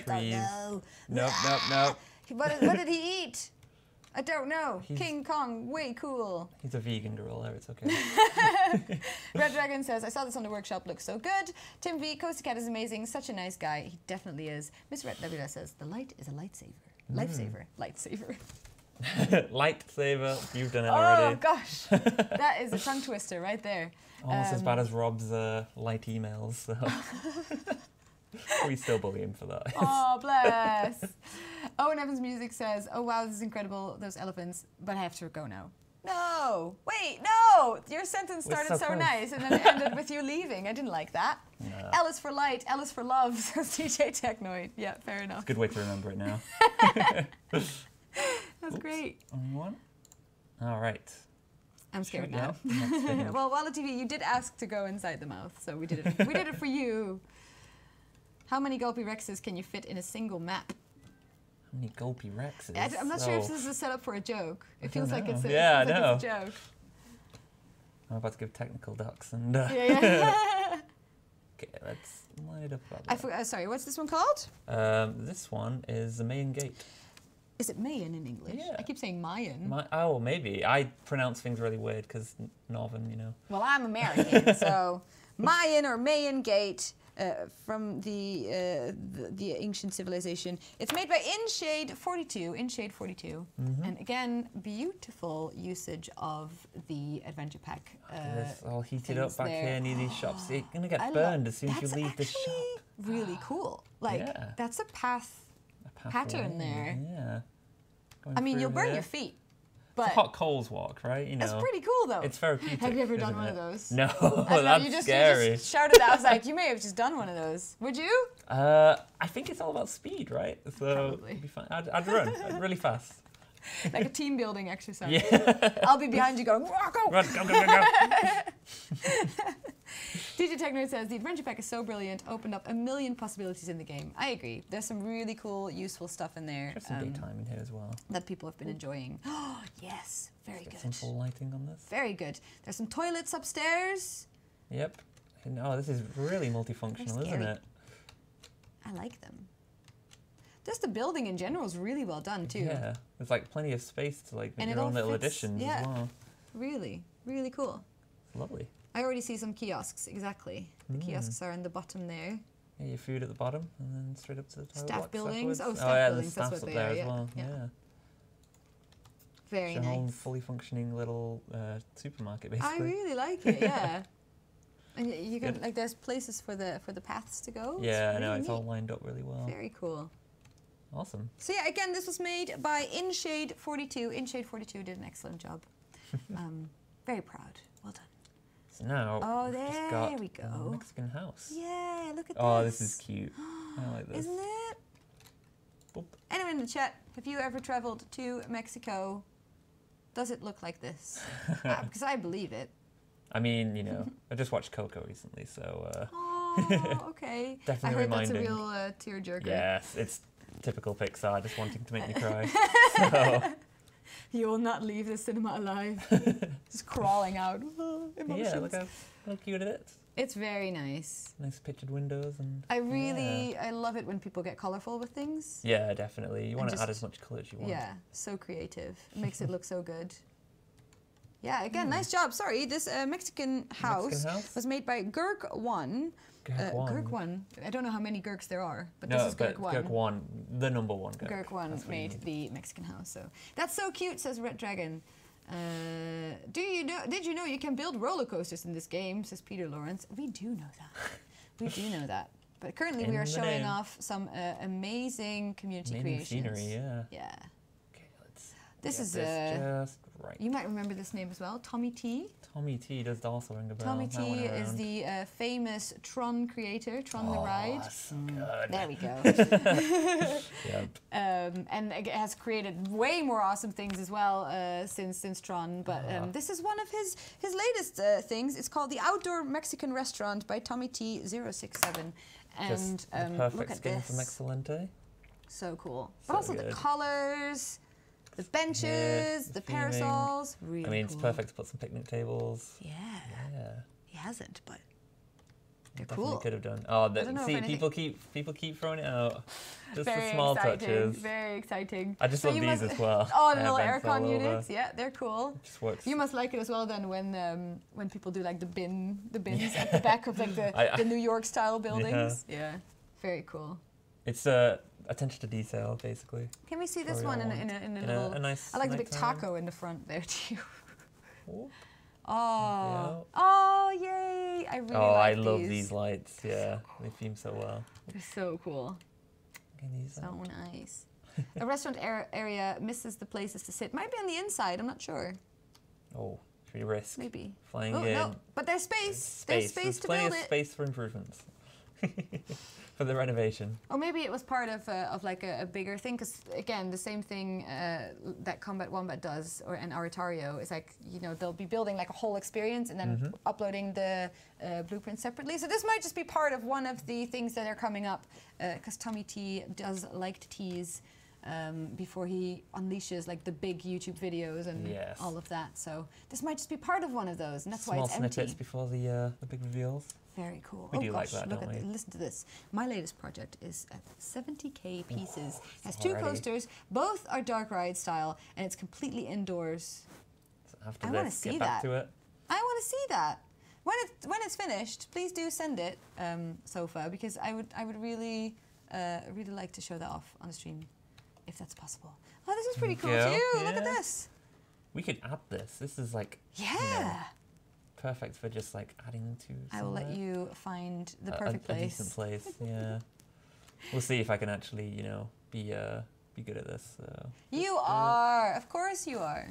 don't know. Nope. What did he eat? I don't know. King Kong, way cool. He's a vegan gorilla, it's okay. Red Dragon says, I saw this on the workshop, looks so good. Tim V, Coastal Cat is amazing, such a nice guy. He definitely is. Miss Red Nebula says, the light is a lightsaver. Lifesaver. Lightsaver. Lightsaver, you've done it already. Oh gosh, that is a tongue twister right there. Almost as bad as Rob's light emails, so. We still bully him for that. Oh, bless. Owen Evans Music says, oh wow, this is incredible, those elephants, but I have to go now. No, wait, no! Your sentence started so nice and then it ended with you leaving. I didn't like that. No. Ellis for light, Ellis for love, says DJ Technoid. Yeah, fair enough. It's a good way to remember it now. That's great. Only one? All right. I'm scared now. Well, Walla TV, you did ask to go inside the mouth, so we did it. We did it for you. How many Gulpy Rexes can you fit in a single map? How many Gulpy Rexes? I'm not sure if this is a setup for a joke. It feels like it's a, yeah, it's a joke. I'm about to give technical ducks and. Yeah. Okay, let's line it up. Sorry, what's this one called? This one is the Mayan Gate. Is it Mayan in English? Yeah. I keep saying Mayan. Oh, maybe. I pronounce things really weird because Northern, you know. Well, I'm American, so Mayan or Mayan Gate. From the ancient civilization. It's made by InShade 42. And again, beautiful usage of the adventure pack. It's all heated up back here near these shops. You're going to get burned as soon as you leave the shop. Really cool. Like, that's a path pattern there. Yeah. I mean, you'll burn your feet. But it's a hot coals walk, right? You know. It's pretty cool, though. It's therapeutic. Have you ever done one of those? No, that's scary. You just shouted that. I was like, you may have just done one of those. Would you? I think it's all about speed, right? So probably. It'd be fine. I'd run really fast. Like a team building exercise. Yeah. I'll be behind you going, go! Run, go. DJ Techno says, the adventure pack is so brilliant, opened up a million possibilities in the game. I agree. There's some really cool, useful stuff in there. There's some daytime in here as well. That people have been enjoying. Oh, yes. Very good. Some full lighting on this. Very good. There's some toilets upstairs. Yep. Oh, this is really multifunctional, isn't it? I like them. Just the building in general is really well done, too. Yeah. There's like plenty of space to like make your own little additions as well. Really, really cool. It's lovely. I already see some kiosks, exactly. The kiosks are in the bottom there. Yeah, your food at the bottom and then straight up to the toilet. Staff buildings. Afterwards. Oh, staff The buildings, that's staff's what up they there are, as well. Yeah. Very it's nice. a whole fully functioning little supermarket, basically. I really like it, yeah. And you can, like, there's places for the paths to go. Yeah, really I know, it's neat. all lined up really well. Very cool. Awesome. So yeah, again, this was made by InShade 42. InShade 42 did an excellent job. Very proud. Well done. So now, there we go. A Mexican house. Yeah, look at this. Oh, this is cute. I like this. Isn't it? Boop. Anyone in the chat, have you ever traveled to Mexico? Does it look like this? Because I believe it. I mean, you know, I just watched Coco recently, so... Oh, okay. Definitely I heard reminding. that's a real tearjerker. Yes, it's typical Pixar, just wanting to make me cry. So. You will not leave the cinema alive. Just crawling out. Emotions. Yeah, look how cute it is. It's very nice. Nice pictured windows and... I love it when people get colourful with things. Yeah, definitely. You want to add as much colour as you want. Yeah, so creative. It makes it look so good. Yeah, again, nice job. Sorry, this Mexican house was made by Gurk1. Gurk1. I don't know how many Gurks there are, but this is Gurk1. Gurk1, the number one Gurk. Gurk1 made the Mexican house. So that's so cute, says Red Dragon. Did you know you can build roller coasters in this game, says Peter Lawrence. We do know that. We do know that. But currently we are showing off some amazing community creations. Scenery, yeah. Yeah. Okay, let's this is just right. You might remember this name as well, Tommy T. Tommy T does also ring a bell. Tommy T is the famous Tron creator, Tron the Ride. So good. There we go. Yep. And it has created way more awesome things as well since Tron. But this is one of his latest things. It's called the Outdoor Mexican Restaurant by Tommy T 067. And just the perfect look at skin this. from Excelente. So cool. So But also good. the colors, the benches, the parasols. Really I mean, cool. it's perfect to put some picnic tables. Yeah. Yeah. He hasn't, but they're Definitely cool. could have done. Oh, don't know see, if people keep throwing it out. Just Very the small exciting. touches. Very exciting. I just So love you these must- as well. Oh, the Air little vents all aircon over. units. Yeah, they're cool. Just works. You must like it as well then when people do like the bins at the back of like the New York style buildings. Yeah. Very cool. It's attention to detail, basically. Can we see this Probably one all in want. a little? A nice. I like the big nighttime. taco in the front there too. Oh. Oh, oh, yay! I really Oh, like I love these. these lights. Yeah, they theme so well. They're so cool. Okay, these So out. nice. A restaurant area misses the places to sit. Might be on the inside. I'm not sure. Oh, should we risk Maybe. flying Oh in? no, but there's space. There's space There's to plenty build of it. space for improvements. For the renovation. Or maybe it was part of like a bigger thing, because again, the same thing that Combat Wombat does, and Aritario, is like, you know, they'll be building like a whole experience and then uploading the blueprint separately. So this might just be part of one of the things that are coming up, because Tommy T does like to tease before he unleashes like the big YouTube videos and Yes. all of that. So this might just be part of one of those, and that's Small why it's snippets empty. before the big reveals. Very cool. We oh do like gosh, that, look don't at we? listen to this. My latest project is at 70k pieces. Has already. 2 coasters. Both are dark ride style, and it's completely indoors. So after I wanna this, see get back that. to it. I want to see that. When it's finished, please do send it, Sofa, because I would really like to show that off on the stream, if that's possible. Oh, this is pretty cool Yeah, too. Look at yeah. this. We could add this. This is like Yeah. you know, perfect for just like adding to. I will let somewhere. you find the A- perfect a place. decent place. Yeah. We'll see if I can actually, you know, be good at this. So. You are, of course you are.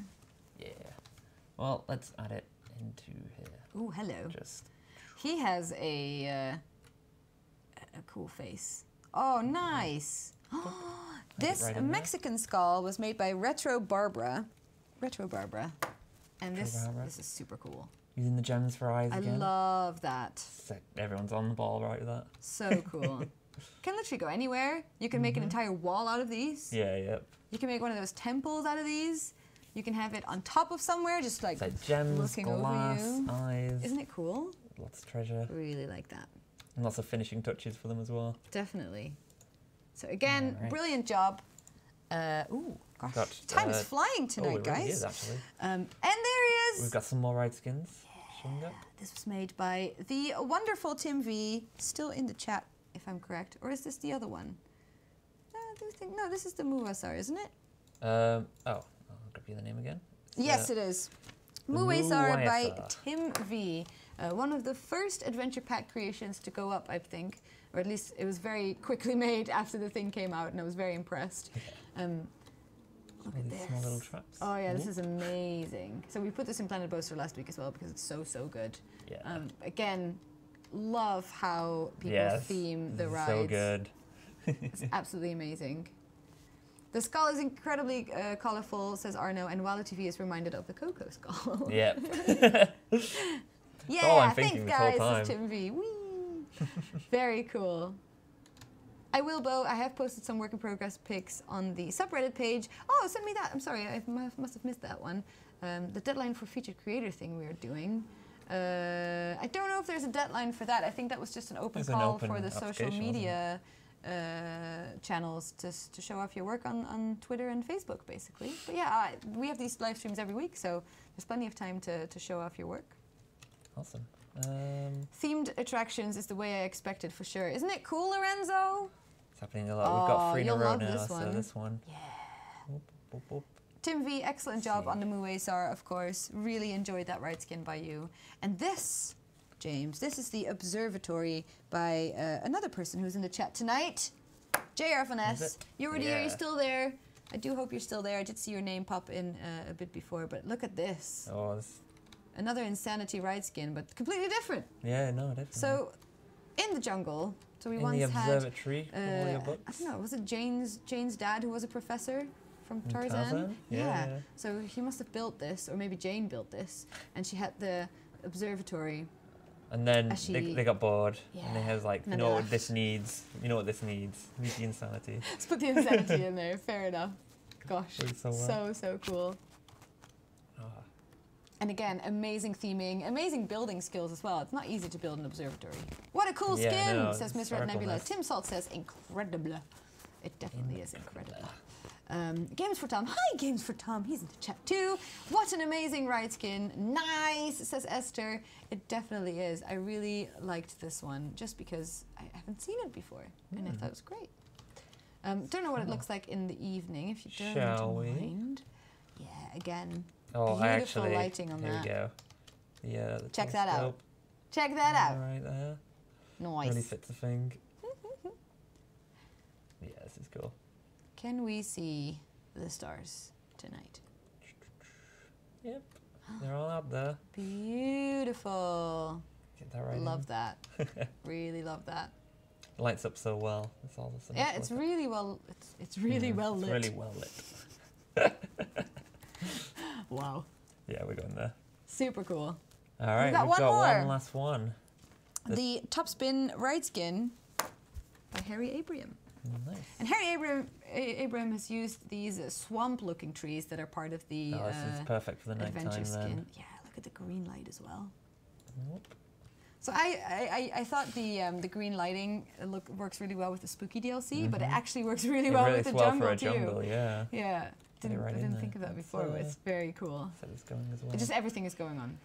Yeah. Well, let's add it into here. Ooh, hello. Just. He has a cool face. Oh, nice. This right in there. Mexican skull was made by Retro Barbara. And this Barbara. this is super cool. Using the gems for eyes I again. love that. Sick. Everyone's on the ball right with that. So cool. Can literally go anywhere. You can make an entire wall out of these. Yeah, yep. You can make one of those temples out of these. You can have it on top of somewhere, just like It's like gems, looking glass, over you. eyes. Isn't it cool? Lots of treasure. Really like that. And lots of finishing touches for them as well. Definitely. So again, Alright. brilliant job. Ooh, gosh, Got, time is flying tonight, oh, it really guys. is, actually. And there he is. We've got some more ride skins showing up. This was made by the wonderful Tim V. Still in the chat, if I'm correct, or is this the other one? No, this is the Muasar, isn't it? Oh, I'll grab you the name again. It's, Yes, it is. the Muasar by Muasar. Tim V. One of the first adventure pack creations to go up, I think, or at least it was very quickly made after the thing came out, and I was very impressed. Look all at these this. small little traps. Oh yeah, this Ooh. is amazing. So we put this in Planet Boaster last week as well because it's so good. Yeah. Again, love how people Yes, theme the this is rides. so good. It's absolutely amazing. The skull is incredibly colourful, says Arno, and Walla TV is reminded of the Coco skull. Yep. Yeah, all I'm thanks thinking this whole guys, time. says Tim V. Whee! Very cool. I will, Bo. I have posted some work in progress pics on the subreddit page. Oh, send me that. I'm sorry, I must have missed that one. The deadline for featured creator thing we are doing. I don't know if there's a deadline for that. I think that was just an open There's an call open for the social application, wasn't media channels to show off your work on Twitter and Facebook, basically. But yeah, we have these live streams every week, so there's plenty of time to show off your work. Awesome. Themed attractions is the way I expected, for sure. Isn't it cool, Lorenzo? It's happening a lot. We've got 3 in a you'll row love now, this so one. this one. Yeah. Boop, boop, boop. Tim V, excellent job on the Muesar, of course. Really enjoyed that ride skin by you. And this, James, this is the observatory by another person who's in the chat tonight. JR Van Is S. it? You're dear, Yeah. you're still there. I do hope you're still there. I did see your name pop in a bit before, but look at this. Oh, this, Another Insanity ride skin, but completely different. yeah, no, definitely. So, in the jungle, so we in once the had... observatory of all your I books. don't know, was it Jane's dad who was a professor from Tarzan? Tarzan? Yeah. So he must have built this, or maybe Jane built this, and she had the observatory And then they got bored, and they was like, you know what this needs? You know what this needs? Needs the insanity. Let's put the insanity in there. Fair enough. Gosh, so cool. And again, amazing theming, amazing building skills as well. It's not easy to build an observatory. What a cool skin, says Miss Red Nebula. Tim Salt says, incredible. It definitely is incredible. Games for Tom. Hi, Games for Tom. He's in the chat too. What an amazing ride skin. Nice, says Esther. It definitely is. I really liked this one just because I haven't seen it before. And I thought it was great. Don't know what it looks like in the evening, if you don't mind. Yeah, again. Oh, beautiful lighting on that. Here we go. Yeah. Check that out. Check that out. Right there. Nice. Really fits the thing. Yeah, this is cool. Can we see the stars tonight? Yep. They're all out there. Beautiful. Get that right. Love that. Really love that. It lights up so well. It's all the yeah, it's really well. It's really well lit. It's really well lit. Wow. Yeah, we're going there. Super cool. All right, we've got one last one. The Top Spin Ride Skin by Harry Abraham. Nice. And Harry Abraham has used these swamp-looking trees that are part of the this is perfect for the adventure skin. Then. Yeah, look at the green light as well. Whoop. So I thought the green lighting works really well with the spooky DLC, but it actually works really well with the jungle for a too. jungle, yeah. Yeah. I didn't think of that before, but it's very cool. So it's going as well. Just everything is going on.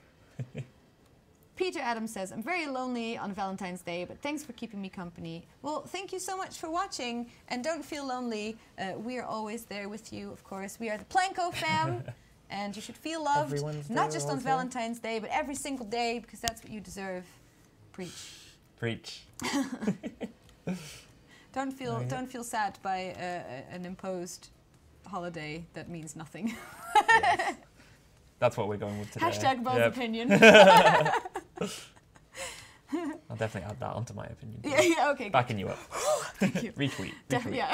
Peter Adams says, I'm very lonely on Valentine's Day, but thanks for keeping me company. Well, thank you so much for watching, and don't feel lonely. We are always there with you, of course. We are the Planko fam, and you should feel loved, not just on Valentine's Day, but every single day, because that's what you deserve. Preach. Preach. Don't feel sad by an imposed holiday that means nothing. Yes. That's what we're going with today. Hashtag both opinion. I'll definitely add that onto my opinion. Yeah, okay. Backing you up. Thank you. Retweet. Yeah.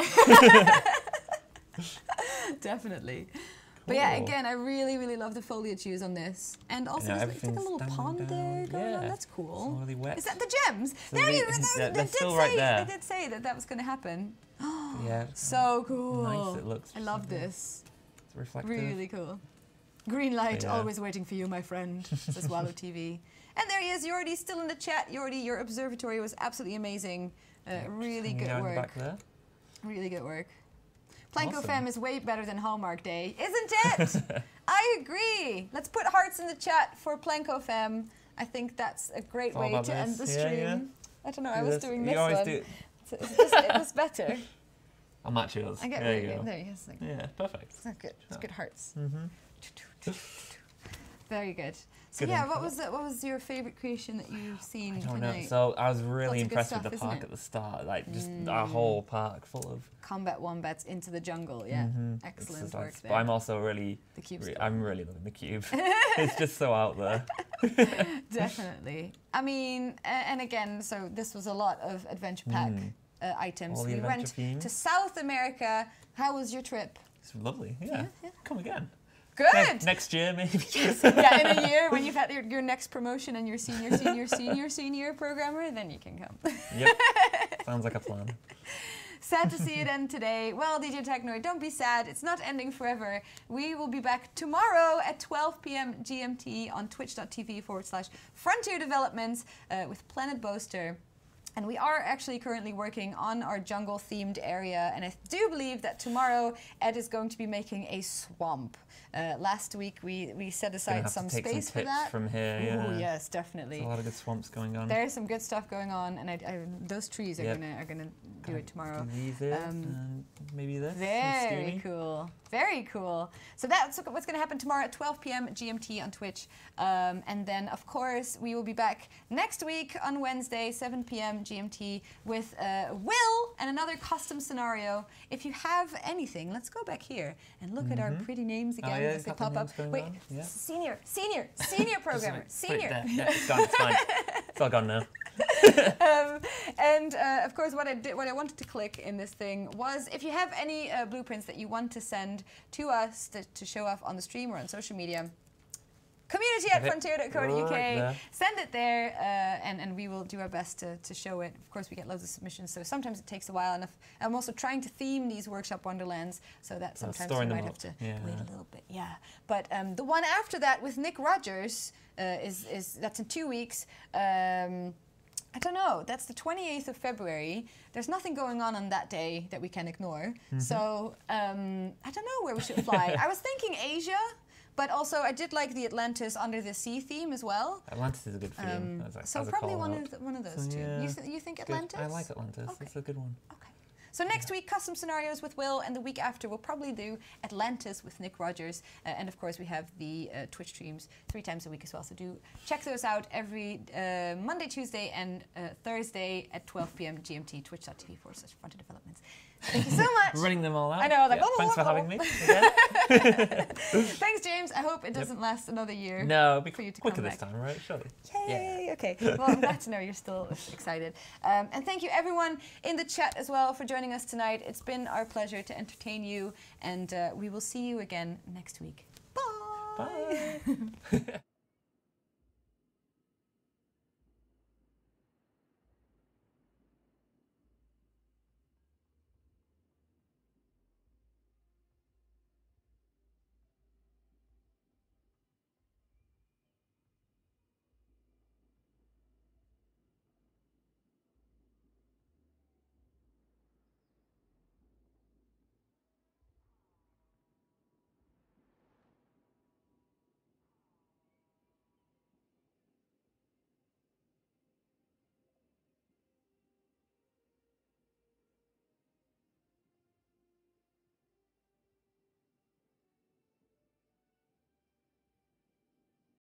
Definitely. Cool. But yeah, again, I really, really love the foliage use on this. And also, there's like a little pond there going on. That's cool. It's really wet. Is that the gems? So they're still right there. They did say that was going to happen. Yeah. So cool. Nice it looks. I love this. It's reflective. Really cool. Green light, always waiting for you, my friend, says Wallow TV. And there he is, Yordi, still in the chat. Yordi, your observatory was absolutely amazing. Really good work. Back there. Really good work. Planko Fem is way better than Hallmark Day, isn't it? I agree. Let's put hearts in the chat for Planko Fem. I think that's a great way to end the stream. Yeah. I don't know, I was doing this one. It was better. I'll match yours. There you go. There you go. Yeah, perfect. That's good. It's good hearts. Very good. So good what was your favorite creation that you've seen tonight? I don't know. So I was really impressed with the park at the start. Like just our whole park full of combat wombats into the jungle. Yeah, excellent work there. But I'm also really I'm really loving the cube. It's just so out there. Definitely. I mean, and again, so this was a lot of adventure pack items. We went to South America. How was your trip? It's lovely. Yeah. Come again. Good. Next year, maybe. Yes. Yeah, in a year when you've had your next promotion and you're senior programmer, then you can come. Yep. Sounds like a plan. Sad to see it end today. Well, DJ Technoid, don't be sad. It's not ending forever. We will be back tomorrow at 12 p.m. GMT on twitch.tv/Frontier Developments with Planet Boaster. And we are actually currently working on our jungle-themed area, and I do believe that tomorrow Ed is going to be making a swamp. Last week we set aside some space for that. From here, Ooh, yes, definitely. There's a lot of good swamps going on. There's some good stuff going on, and those trees are gonna do it tomorrow. And maybe this. Very cool. Very cool. So that's what's going to happen tomorrow at 12 p.m. GMT on Twitch. And then, of course, we will be back next week on Wednesday, 7 p.m. GMT with Will and another custom scenario. If you have anything, let's go back here and look at our pretty names again as they pop up. Wait, senior programmer, senior. Right there. Yeah, it's gone. It's fine. It's all gone now. Of course, what I wanted to click in this thing was if you have any blueprints that you want to send to us to show off on the stream or on social media, community@frontier.co.uk. Right, send it there, and we will do our best to show it. Of course, we get loads of submissions, so sometimes it takes a while. And I'm also trying to theme these workshop Wonderlands, so that sometimes we might have to wait a little bit. Yeah, but the one after that with Nick Rogers that's in 2 weeks. I don't know. That's the 28th of February. There's nothing going on that day that we can ignore. So I don't know where we should fly. I was thinking Asia, but also I did like the Atlantis Under the Sea theme as well. Atlantis is a good theme. So probably one of those two. Yeah, you think Atlantis? I like Atlantis. Okay. It's a good one. Okay. So next week, custom scenarios with Will, and the week after we'll probably do Atlantis with Nick Rogers. And of course we have the Twitch streams 3 times a week as well. So do check those out every Monday, Tuesday, and Thursday at 12 p.m. GMT, twitch.tv/frontierdevelopments. Thank you so much. Running them all out. I know. Like, thanks for having me again. Thanks, James. I hope it doesn't last another year. No, it'll be for you to quicker come this back. time, right? Surely. Yay! Yeah. Okay. Well, I'm glad to know you're still excited. And thank you everyone in the chat as well for joining us tonight. It's been our pleasure to entertain you, and we will see you again next week. Bye! Bye!